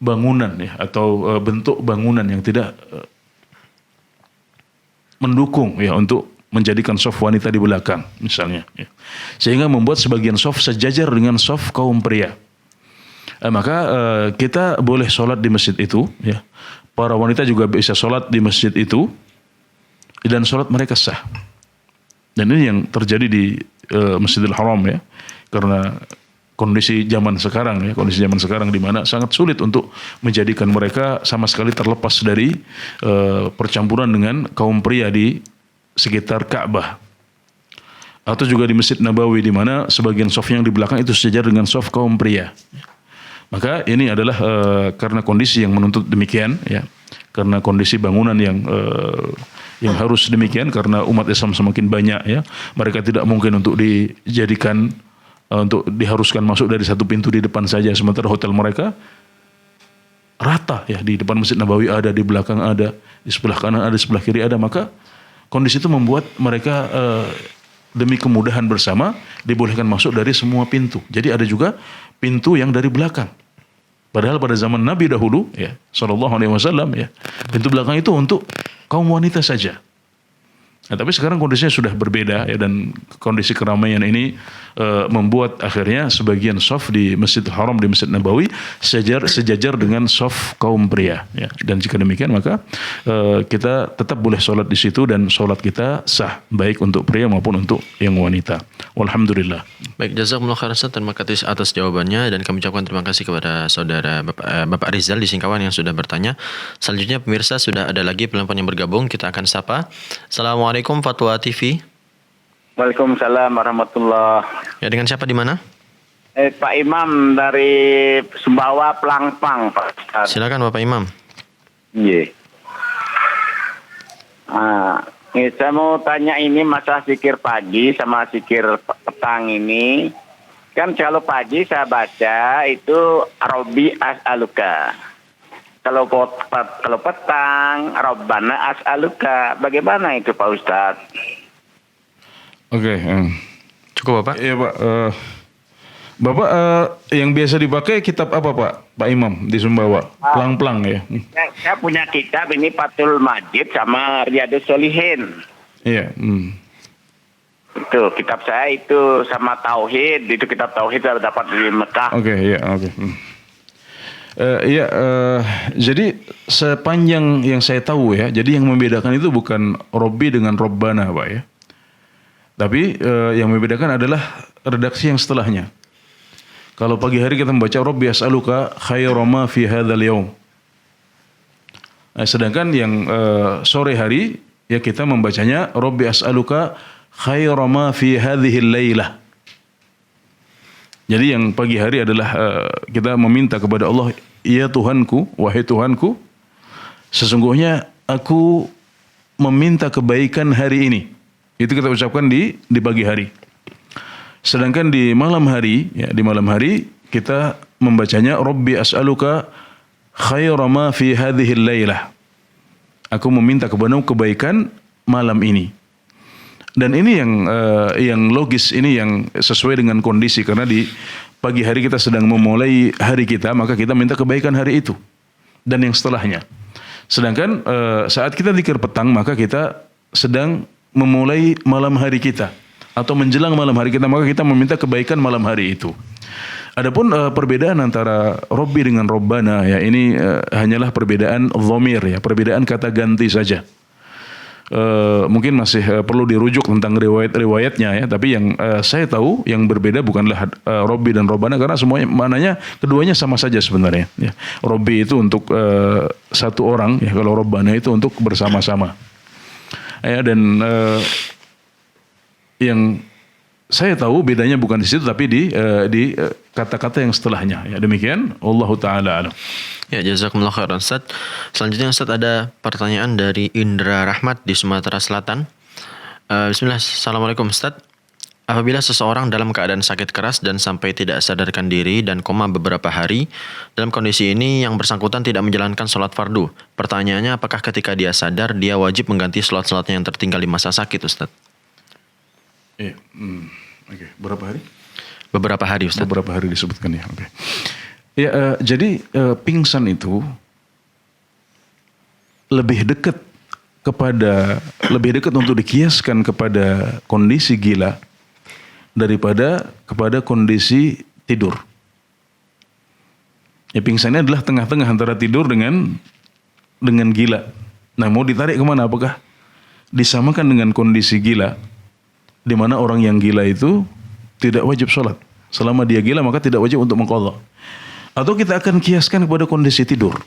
bangunan, ya, atau bentuk bangunan yang tidak mendukung, ya, untuk menjadikan saf wanita di belakang misalnya, ya, sehingga membuat sebagian saf sejajar dengan saf kaum pria, maka kita boleh sholat di masjid itu, ya. Para wanita juga bisa sholat di masjid itu dan sholat mereka sah. Dan ini yang terjadi di Masjidil Haram, ya, karena kondisi zaman sekarang, ya, di mana sangat sulit untuk menjadikan mereka sama sekali terlepas dari percampuran dengan kaum pria di sekitar Ka'bah. Atau juga di Masjid Nabawi di mana sebagian shaf yang di belakang itu sejajar dengan shaf kaum pria. Maka ini adalah karena kondisi yang menuntut demikian, ya. Karena kondisi bangunan yang harus demikian, karena umat Islam semakin banyak, ya. Mereka tidak mungkin untuk dijadikan untuk diharuskan masuk dari satu pintu di depan saja, sementara hotel mereka rata, ya, di depan Masjid Nabawi ada, di belakang ada, di sebelah kanan ada, di sebelah kiri ada. Maka kondisi itu membuat mereka demi kemudahan bersama dibolehkan masuk dari semua pintu. Jadi ada juga pintu yang dari belakang. Padahal pada zaman Nabi dahulu, ya, SAW, ya, pintu belakang itu untuk kaum wanita saja. Nah, tapi sekarang kondisinya sudah berbeda ya, dan kondisi keramaian ini membuat akhirnya sebagian shaf di Masjidil Haram, di Masjid Nabawi sejajar dengan shaf kaum pria ya. Dan jika demikian maka kita tetap boleh sholat di situ dan sholat kita sah baik untuk pria maupun untuk yang wanita. Walhamdulillah. Baik, jazakumullah khairan Ustaz, terima kasih atas jawabannya, dan kami ucapkan terima kasih kepada saudara Bapak Rizal di Singkawan yang sudah bertanya. Selanjutnya pemirsa, sudah ada lagi penelpon yang bergabung, kita akan sapa. Assalamualaikum Fatwa TV. Waalaikumsalam warahmatullah. Ya, dengan siapa di mana? Pak Imam dari Sumbawa Pelangpang, Pak Ustaz. Silakan Bapak Imam. Iya. Saya mau tanya ini masalah zikir pagi sama zikir petang ini. Kan kalau pagi saya baca itu Rabbi as'aluka. Kalau petang Rabbana as'aluka. Bagaimana itu Pak Ustadz? Oke. Cukup Bapak? Iya Pak. Bapak yang biasa dipakai kitab apa Pak Imam di Sumbawa? Pelang-pelang ya? Saya punya kitab ini Fathul Majid sama Riyadus Sholihin. Iya. Itu kitab saya itu sama Tauhid. Itu kitab Tauhid saya dapat di Mekah. Oke, iya, oke. Jadi sepanjang yang saya tahu ya, jadi yang membedakan itu bukan Robbi dengan Robbana Pak ya. Tapi yang membedakan adalah redaksi yang setelahnya. Kalau pagi hari kita membaca Rabbi as'aluka khairu ma fi hadzal yaum. Sedangkan yang sore hari ya kita membacanya Rabbi as'aluka khairu ma fi hadhil lailah. Jadi yang pagi hari adalah kita meminta kepada Allah, ya Tuhanku, wahai Tuhanku, sesungguhnya aku meminta kebaikan hari ini. Itu kita ucapkan di pagi hari. Sedangkan di malam hari, ya di malam hari kita membacanya Rabbi as'aluka khairu ma fi hadhil lailah. Aku meminta kepadamu kebaikan malam ini. Dan ini yang logis, ini yang sesuai dengan kondisi, karena di pagi hari kita sedang memulai hari kita, maka kita minta kebaikan hari itu dan yang setelahnya. Sedangkan saat kita zikir petang, maka kita sedang memulai malam hari kita atau menjelang malam hari kita, maka kita meminta kebaikan malam hari itu. Adapun perbedaan antara Robbi dengan Robbana ya, ini hanyalah perbedaan dhamir ya, perbedaan kata ganti saja. Mungkin masih perlu dirujuk tentang riwayat-riwayatnya ya, tapi yang saya tahu yang berbeda bukanlah Robbi dan Robbana, karena semuanya maknanya keduanya sama saja sebenarnya ya. Robbi itu untuk satu orang ya, kalau Robbana itu untuk bersama-sama ya. Dan yang saya tahu bedanya bukan di situ, tapi di kata-kata yang setelahnya ya. Demikian, Allahu taala alam. Ya, jazakumullah khairan Ustaz. Selanjutnya Ustaz, ada pertanyaan dari Indra Rahmat di Sumatera Selatan. Bismillah. Assalamualaikum Ustaz. Apabila seseorang dalam keadaan sakit keras dan sampai tidak sadarkan diri dan koma beberapa hari, dalam kondisi ini yang bersangkutan tidak menjalankan sholat fardu. Pertanyaannya, apakah ketika dia sadar dia wajib mengganti sholat-sholatnya yang tertinggal di masa sakit Ustaz? Iya. Oke. Berapa hari? Beberapa hari Ustaz. Beberapa hari disebutkan ya. Oke. Ya, jadi pingsan itu lebih dekat untuk dikiaskan kepada kondisi gila daripada kepada kondisi tidur. Ya, pingsannya adalah tengah-tengah antara tidur dengan gila. Nah, mau ditarik kemana? Apakah disamakan dengan kondisi gila, di mana orang yang gila itu tidak wajib sholat. Selama dia gila maka tidak wajib untuk mengqadha. Atau kita akan kiaskan kepada kondisi tidur.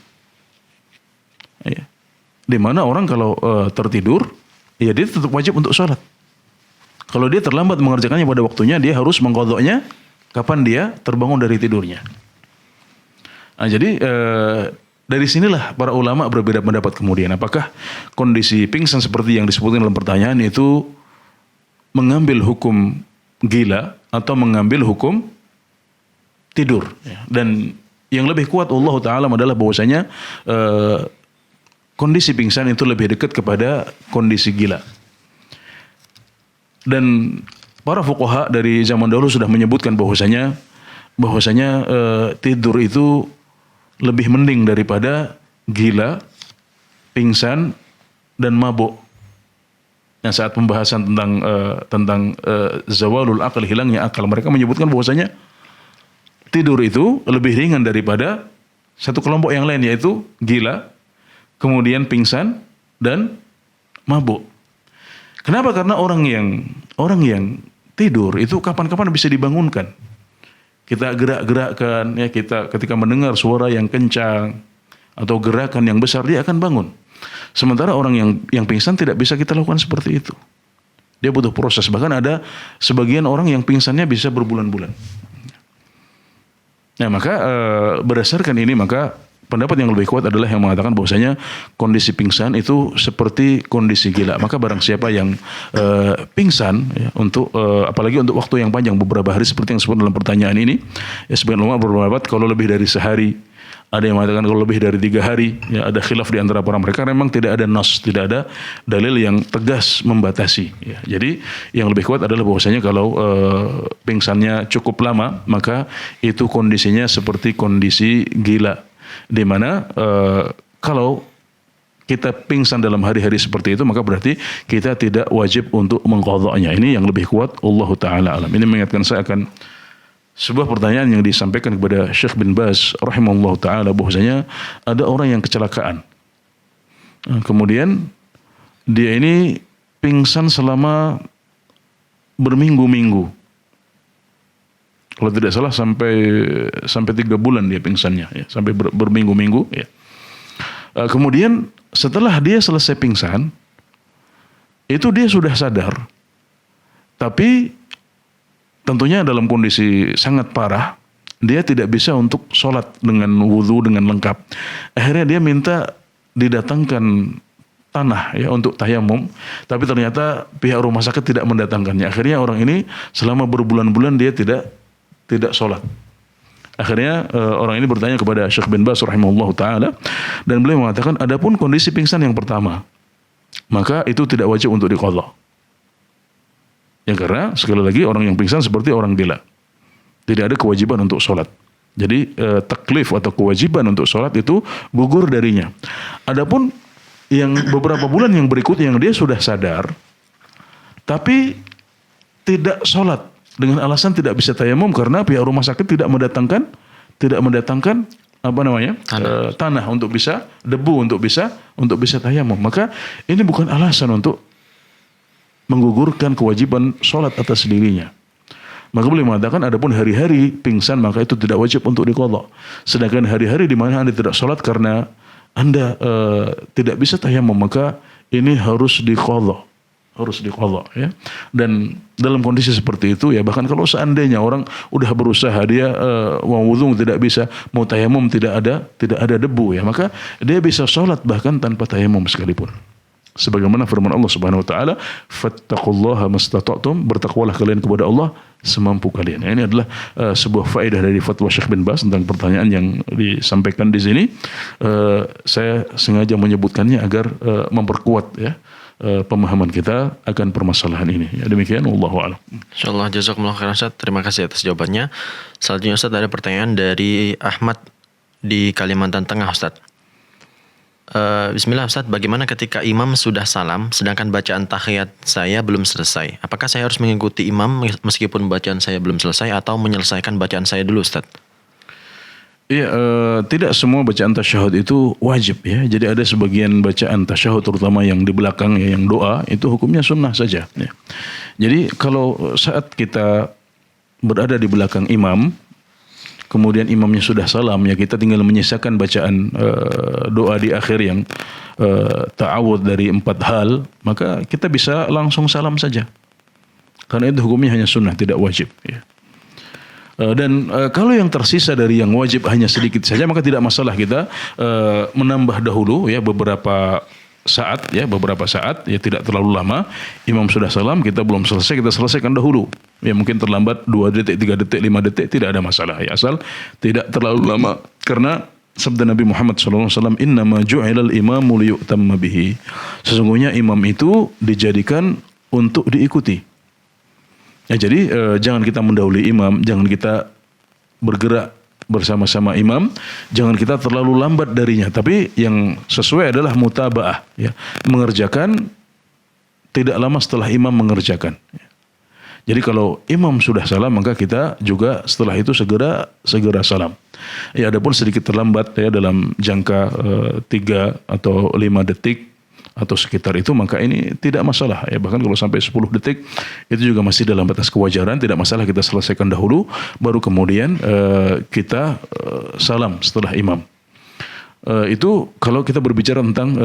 Ya. Di mana orang kalau tertidur, ya dia tetap wajib untuk sholat. Kalau dia terlambat mengerjakannya pada waktunya, dia harus mengqadhanya kapan dia terbangun dari tidurnya. Nah, jadi dari sinilah para ulama berbeda pendapat kemudian. Apakah kondisi pingsan seperti yang disebutkan dalam pertanyaan itu mengambil hukum gila atau mengambil hukum tidur ya. Dan yang lebih kuat Allah Ta'ala adalah bahwasanya kondisi pingsan itu lebih dekat kepada kondisi gila. Dan para fuqaha dari zaman dahulu sudah menyebutkan bahwasanya tidur itu lebih mending daripada gila, pingsan dan mabuk. Yang saat pembahasan tentang zawalul akal, hilangnya akal, mereka menyebutkan bahwasanya tidur itu lebih ringan daripada satu kelompok yang lain, yaitu gila, kemudian pingsan dan mabuk. Kenapa? Karena orang yang tidur itu kapan-kapan bisa dibangunkan. Kita gerak-gerakkan, ya, kita ketika mendengar suara yang kencang atau gerakan yang besar, dia akan bangun. Sementara orang yang pingsan tidak bisa kita lakukan seperti itu. Dia butuh proses. Bahkan ada sebagian orang yang pingsannya bisa berbulan-bulan. Nah, maka berdasarkan ini, maka pendapat yang lebih kuat adalah yang mengatakan bahwasanya kondisi pingsan itu seperti kondisi gila. Maka barang siapa yang pingsan, ya, apalagi untuk waktu yang panjang, beberapa hari seperti yang disebut dalam pertanyaan ini, ya, sebagian ulama berpendapat kalau lebih dari sehari, ada yang mengatakan kalau lebih dari 3 hari, ya, ada khilaf di antara para mereka. Memang tidak ada nas, tidak ada dalil yang tegas membatasi. Ya. Jadi yang lebih kuat adalah bahwasanya kalau pingsannya cukup lama, maka itu kondisinya seperti kondisi gila. Di mana kalau kita pingsan dalam hari-hari seperti itu, maka berarti kita tidak wajib untuk mengqadha'nya. Ini yang lebih kuat, Allah Ta'ala alam. Ini mengingatkan saya akan sebuah pertanyaan yang disampaikan kepada Syekh bin Baz rahimahullah ta'ala, bahwasanya ada orang yang kecelakaan. Kemudian dia ini pingsan selama berminggu-minggu. Kalau tidak salah sampai 3 bulan dia pingsannya, ya, sampai berminggu-minggu, ya. Kemudian setelah dia selesai pingsan, itu dia sudah sadar. Tapi tentunya dalam kondisi sangat parah, dia tidak bisa untuk sholat dengan wudhu dengan lengkap. Akhirnya dia minta didatangkan tanah, ya, untuk tayamum, tapi ternyata pihak rumah sakit tidak mendatangkannya. Akhirnya orang ini selama berbulan-bulan dia tidak sholat. Akhirnya orang ini bertanya kepada Syekh bin Baz rahimahullah ta'ala, dan beliau mengatakan adapun kondisi pingsan yang pertama, maka itu tidak wajib untuk diqadha. Ya, karena sekali lagi orang yang pingsan seperti orang gila, tidak ada kewajiban untuk sholat. Jadi taklif atau kewajiban untuk sholat itu gugur darinya. Adapun yang beberapa bulan yang berikutnya yang dia sudah sadar, tapi tidak sholat dengan alasan tidak bisa tayamum karena pihak rumah sakit tidak mendatangkan tanah untuk bisa, debu untuk bisa tayamum. Maka ini bukan alasan untuk menggugurkan kewajiban sholat atas dirinya. Maka boleh mengatakan adapun hari-hari pingsan maka itu tidak wajib untuk diqadha. Sedangkan hari-hari di mana Anda tidak sholat karena Anda tidak bisa tayamum, maka ini harus diqadha. Ya. Dan dalam kondisi seperti itu, ya, bahkan kalau seandainya orang udah berusaha, dia mau wudhu tidak bisa, mau tayamum tidak ada debu, ya, maka dia bisa sholat bahkan tanpa tayamum sekalipun. Sebagaimana firman Allah Subhanahu wa taala, fattaqullaha mastata'tum, bertakwalah kalian kepada Allah semampu kalian. Ya, ini adalah sebuah faedah dari fatwa Syekh bin Baz tentang pertanyaan yang disampaikan di sini. Saya sengaja menyebutkannya agar memperkuat, ya, pemahaman kita akan permasalahan ini. Ya, demikian, wallahu a'lam. Insyaallah, jazakumullah khairan Ustaz. Terima kasih atas jawabannya. Selanjutnya Ustaz, ada pertanyaan dari Ahmad di Kalimantan Tengah, Ustaz. Bismillah Ustaz, bagaimana ketika imam sudah salam sedangkan bacaan tahiyat saya belum selesai? Apakah saya harus mengikuti imam meskipun bacaan saya belum selesai atau menyelesaikan bacaan saya dulu, Ustaz? Iya, tidak semua bacaan tasyahud itu wajib, ya. Jadi ada sebagian bacaan tasyahud terutama yang di belakang, ya, yang doa, itu hukumnya sunnah saja, ya. Jadi kalau saat kita berada di belakang imam, kemudian imamnya sudah salam, ya, kita tinggal menyisakan bacaan doa di akhir yang ta'awudz dari 4 hal, maka kita bisa langsung salam saja. Karena itu hukumnya hanya sunnah, tidak wajib, ya. Dan kalau yang tersisa dari yang wajib hanya sedikit saja, maka tidak masalah kita menambah dahulu, ya, beberapa saat, ya, tidak terlalu lama. Imam sudah salam, kita belum selesai, kita selesaikan dahulu. Ya, mungkin terlambat 2 detik, 3 detik, 5 detik, tidak ada masalah, ya, asal tidak terlalu lama. Karena sabda Nabi Muhammad SAW, innama ju'ilal imamu liyu'tamma bihi. Sesungguhnya imam itu dijadikan untuk diikuti. Ya, jadi jangan kita mendahului imam, jangan kita bergerak bersama-sama imam, jangan kita terlalu lambat darinya. Tapi yang sesuai adalah mutaba'ah, ya, mengerjakan tidak lama setelah imam mengerjakan. Jadi kalau imam sudah salam maka kita juga setelah itu segera salam. Ya, adapun sedikit terlambat ya dalam jangka 3 atau 5 detik atau sekitar itu maka ini tidak masalah ya, bahkan kalau sampai 10 detik itu juga masih dalam batas kewajaran, tidak masalah, kita selesaikan dahulu baru kemudian kita salam setelah imam. Itu kalau kita berbicara tentang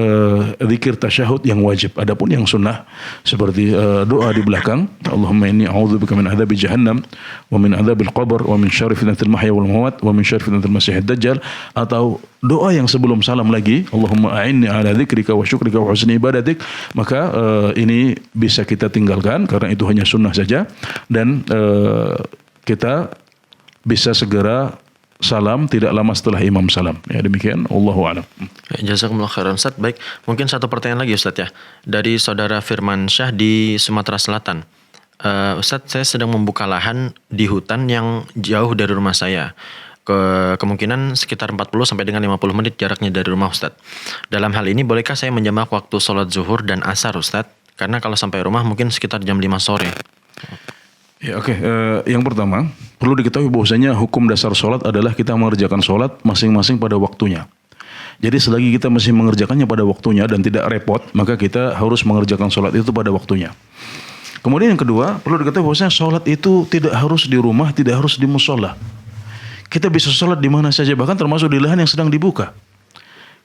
zikir tasyahud yang wajib. Adapun yang sunnah seperti doa di belakang, Allahumma inni a'udzubika min adzabi jahannam wa min adzabil qabr wa min syarri fitnatil mahya wal mamat wa min syarri fitnatil masiihid dajjal, atau doa yang sebelum salam lagi, Allahumma a'inni ala dzikrika wa syukrika wa husni ibadatik, maka ini bisa kita tinggalkan karena itu hanya sunnah saja, dan kita bisa segera salam tidak lama setelah imam salam. Ya, demikian, Allahu a'lam. Jazakumullah khairan Ustaz. Baik, mungkin satu pertanyaan lagi Ustaz ya. Dari saudara Firman Syah di Sumatera Selatan. Ustaz, saya sedang membuka lahan di hutan yang jauh dari rumah saya. Kemungkinan sekitar 40 sampai dengan 50 menit jaraknya dari rumah Ustaz. Dalam hal ini bolehkah saya menjamak waktu sholat zuhur dan asar Ustaz? Karena kalau sampai rumah mungkin sekitar jam 5 sore. Ya, oke. Yang pertama, perlu diketahui bahwasanya hukum dasar sholat adalah kita mengerjakan sholat masing-masing pada waktunya. Jadi selagi kita masih mengerjakannya pada waktunya dan tidak repot, maka kita harus mengerjakan sholat itu pada waktunya. Kemudian yang kedua, perlu diketahui bahwasanya sholat itu tidak harus di rumah, tidak harus di musola. Kita bisa sholat di mana saja, bahkan termasuk di lahan yang sedang dibuka.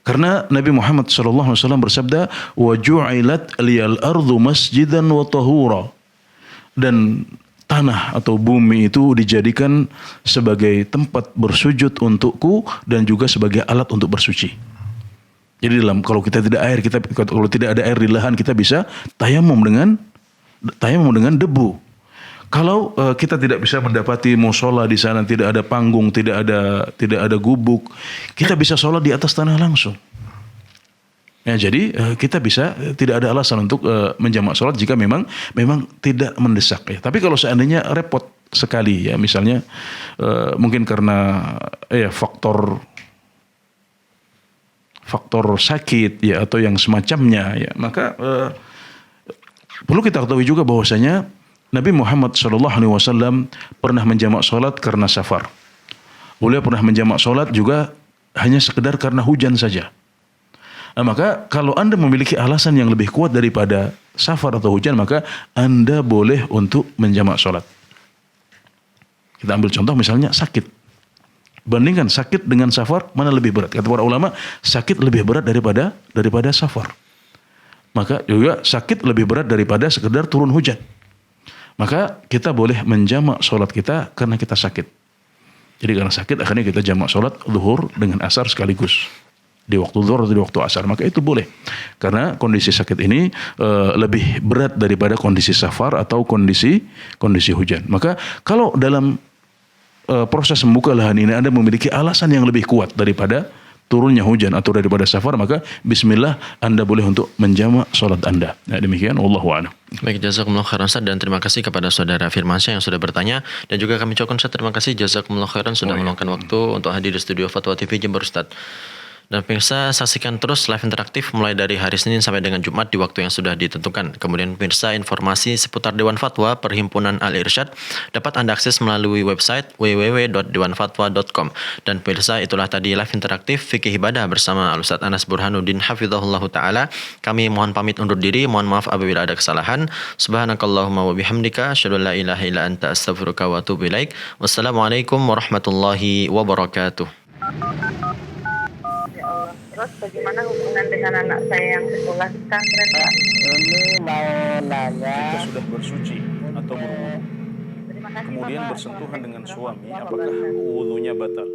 Karena Nabi Muhammad SAW bersabda, wa ju'ilat liyal ardu masjidan wa tahura. Dan tanah atau bumi itu dijadikan sebagai tempat bersujud untukku dan juga sebagai alat untuk bersuci. Jadi kalau kita tidak kalau tidak ada air di lahan, kita bisa tayamum dengan debu. Kalau kita tidak bisa mendapati musola di sana, tidak ada panggung, tidak ada gubuk, kita bisa sholat di atas tanah langsung. Ya, jadi kita bisa, tidak ada alasan untuk menjamak sholat jika memang tidak mendesak. Ya. Tapi kalau seandainya repot sekali, ya misalnya mungkin karena faktor sakit ya atau yang semacamnya, ya maka perlu kita ketahui juga bahwasanya Nabi Muhammad SAW pernah menjamak sholat karena safar. Beliau pernah menjamak sholat juga hanya sekedar karena hujan saja. Nah, maka kalau Anda memiliki alasan yang lebih kuat daripada safar atau hujan, maka Anda boleh untuk menjamak sholat. Kita ambil contoh misalnya sakit. Bandingkan sakit dengan safar, mana lebih berat? Kata para ulama, sakit lebih berat daripada safar. Maka juga sakit lebih berat daripada sekedar turun hujan. Maka kita boleh menjamak sholat kita karena kita sakit. Jadi karena sakit akhirnya kita jamak sholat zuhur dengan asar sekaligus. Di waktu zuhur atau di waktu asar, maka itu boleh. Karena kondisi sakit ini lebih berat daripada kondisi safar atau kondisi hujan. Maka kalau dalam proses membuka lahan ini Anda memiliki alasan yang lebih kuat daripada turunnya hujan atau daripada safar, maka bismillah Anda boleh untuk menjamak sholat Anda. Nah, demikian, wallahu a'lam. Baik, jazakumullah khairan Ustaz, dan terima kasih kepada saudara Firmansyah yang sudah bertanya, dan juga kami ucapkan Ustaz terima kasih jazakumullah khairan sudah meluangkan waktu untuk hadir di studio Fatwa TV Jember Ustaz. Dan pemirsa, saksikan terus live interaktif mulai dari hari Senin sampai dengan Jumat di waktu yang sudah ditentukan. Kemudian pemirsa, informasi seputar Dewan Fatwa Perhimpunan Al-Irsyad dapat Anda akses melalui website www.dewanfatwa.com. Dan pemirsa, itulah tadi live interaktif Fikih Ibadah bersama Al-Ustaz Anas Burhanuddin Hafizahullah Ta'ala. Kami mohon pamit undur diri, mohon maaf apabila ada kesalahan. Subhanakallahumma wa bihamdika asyhadu an la ilaha illa anta astaghfiruka wa atubu ilaik. Wassalamualaikum warahmatullahi wabarakatuh. Terus bagaimana hubungan dengan anak saya yang sekolah di pesantren, Pak? Ini mau nanya. Jika sudah bersuci atau berwudu, Terima kasih, kemudian Bapak. bersentuhan dengan suami, apakah wudunya batal?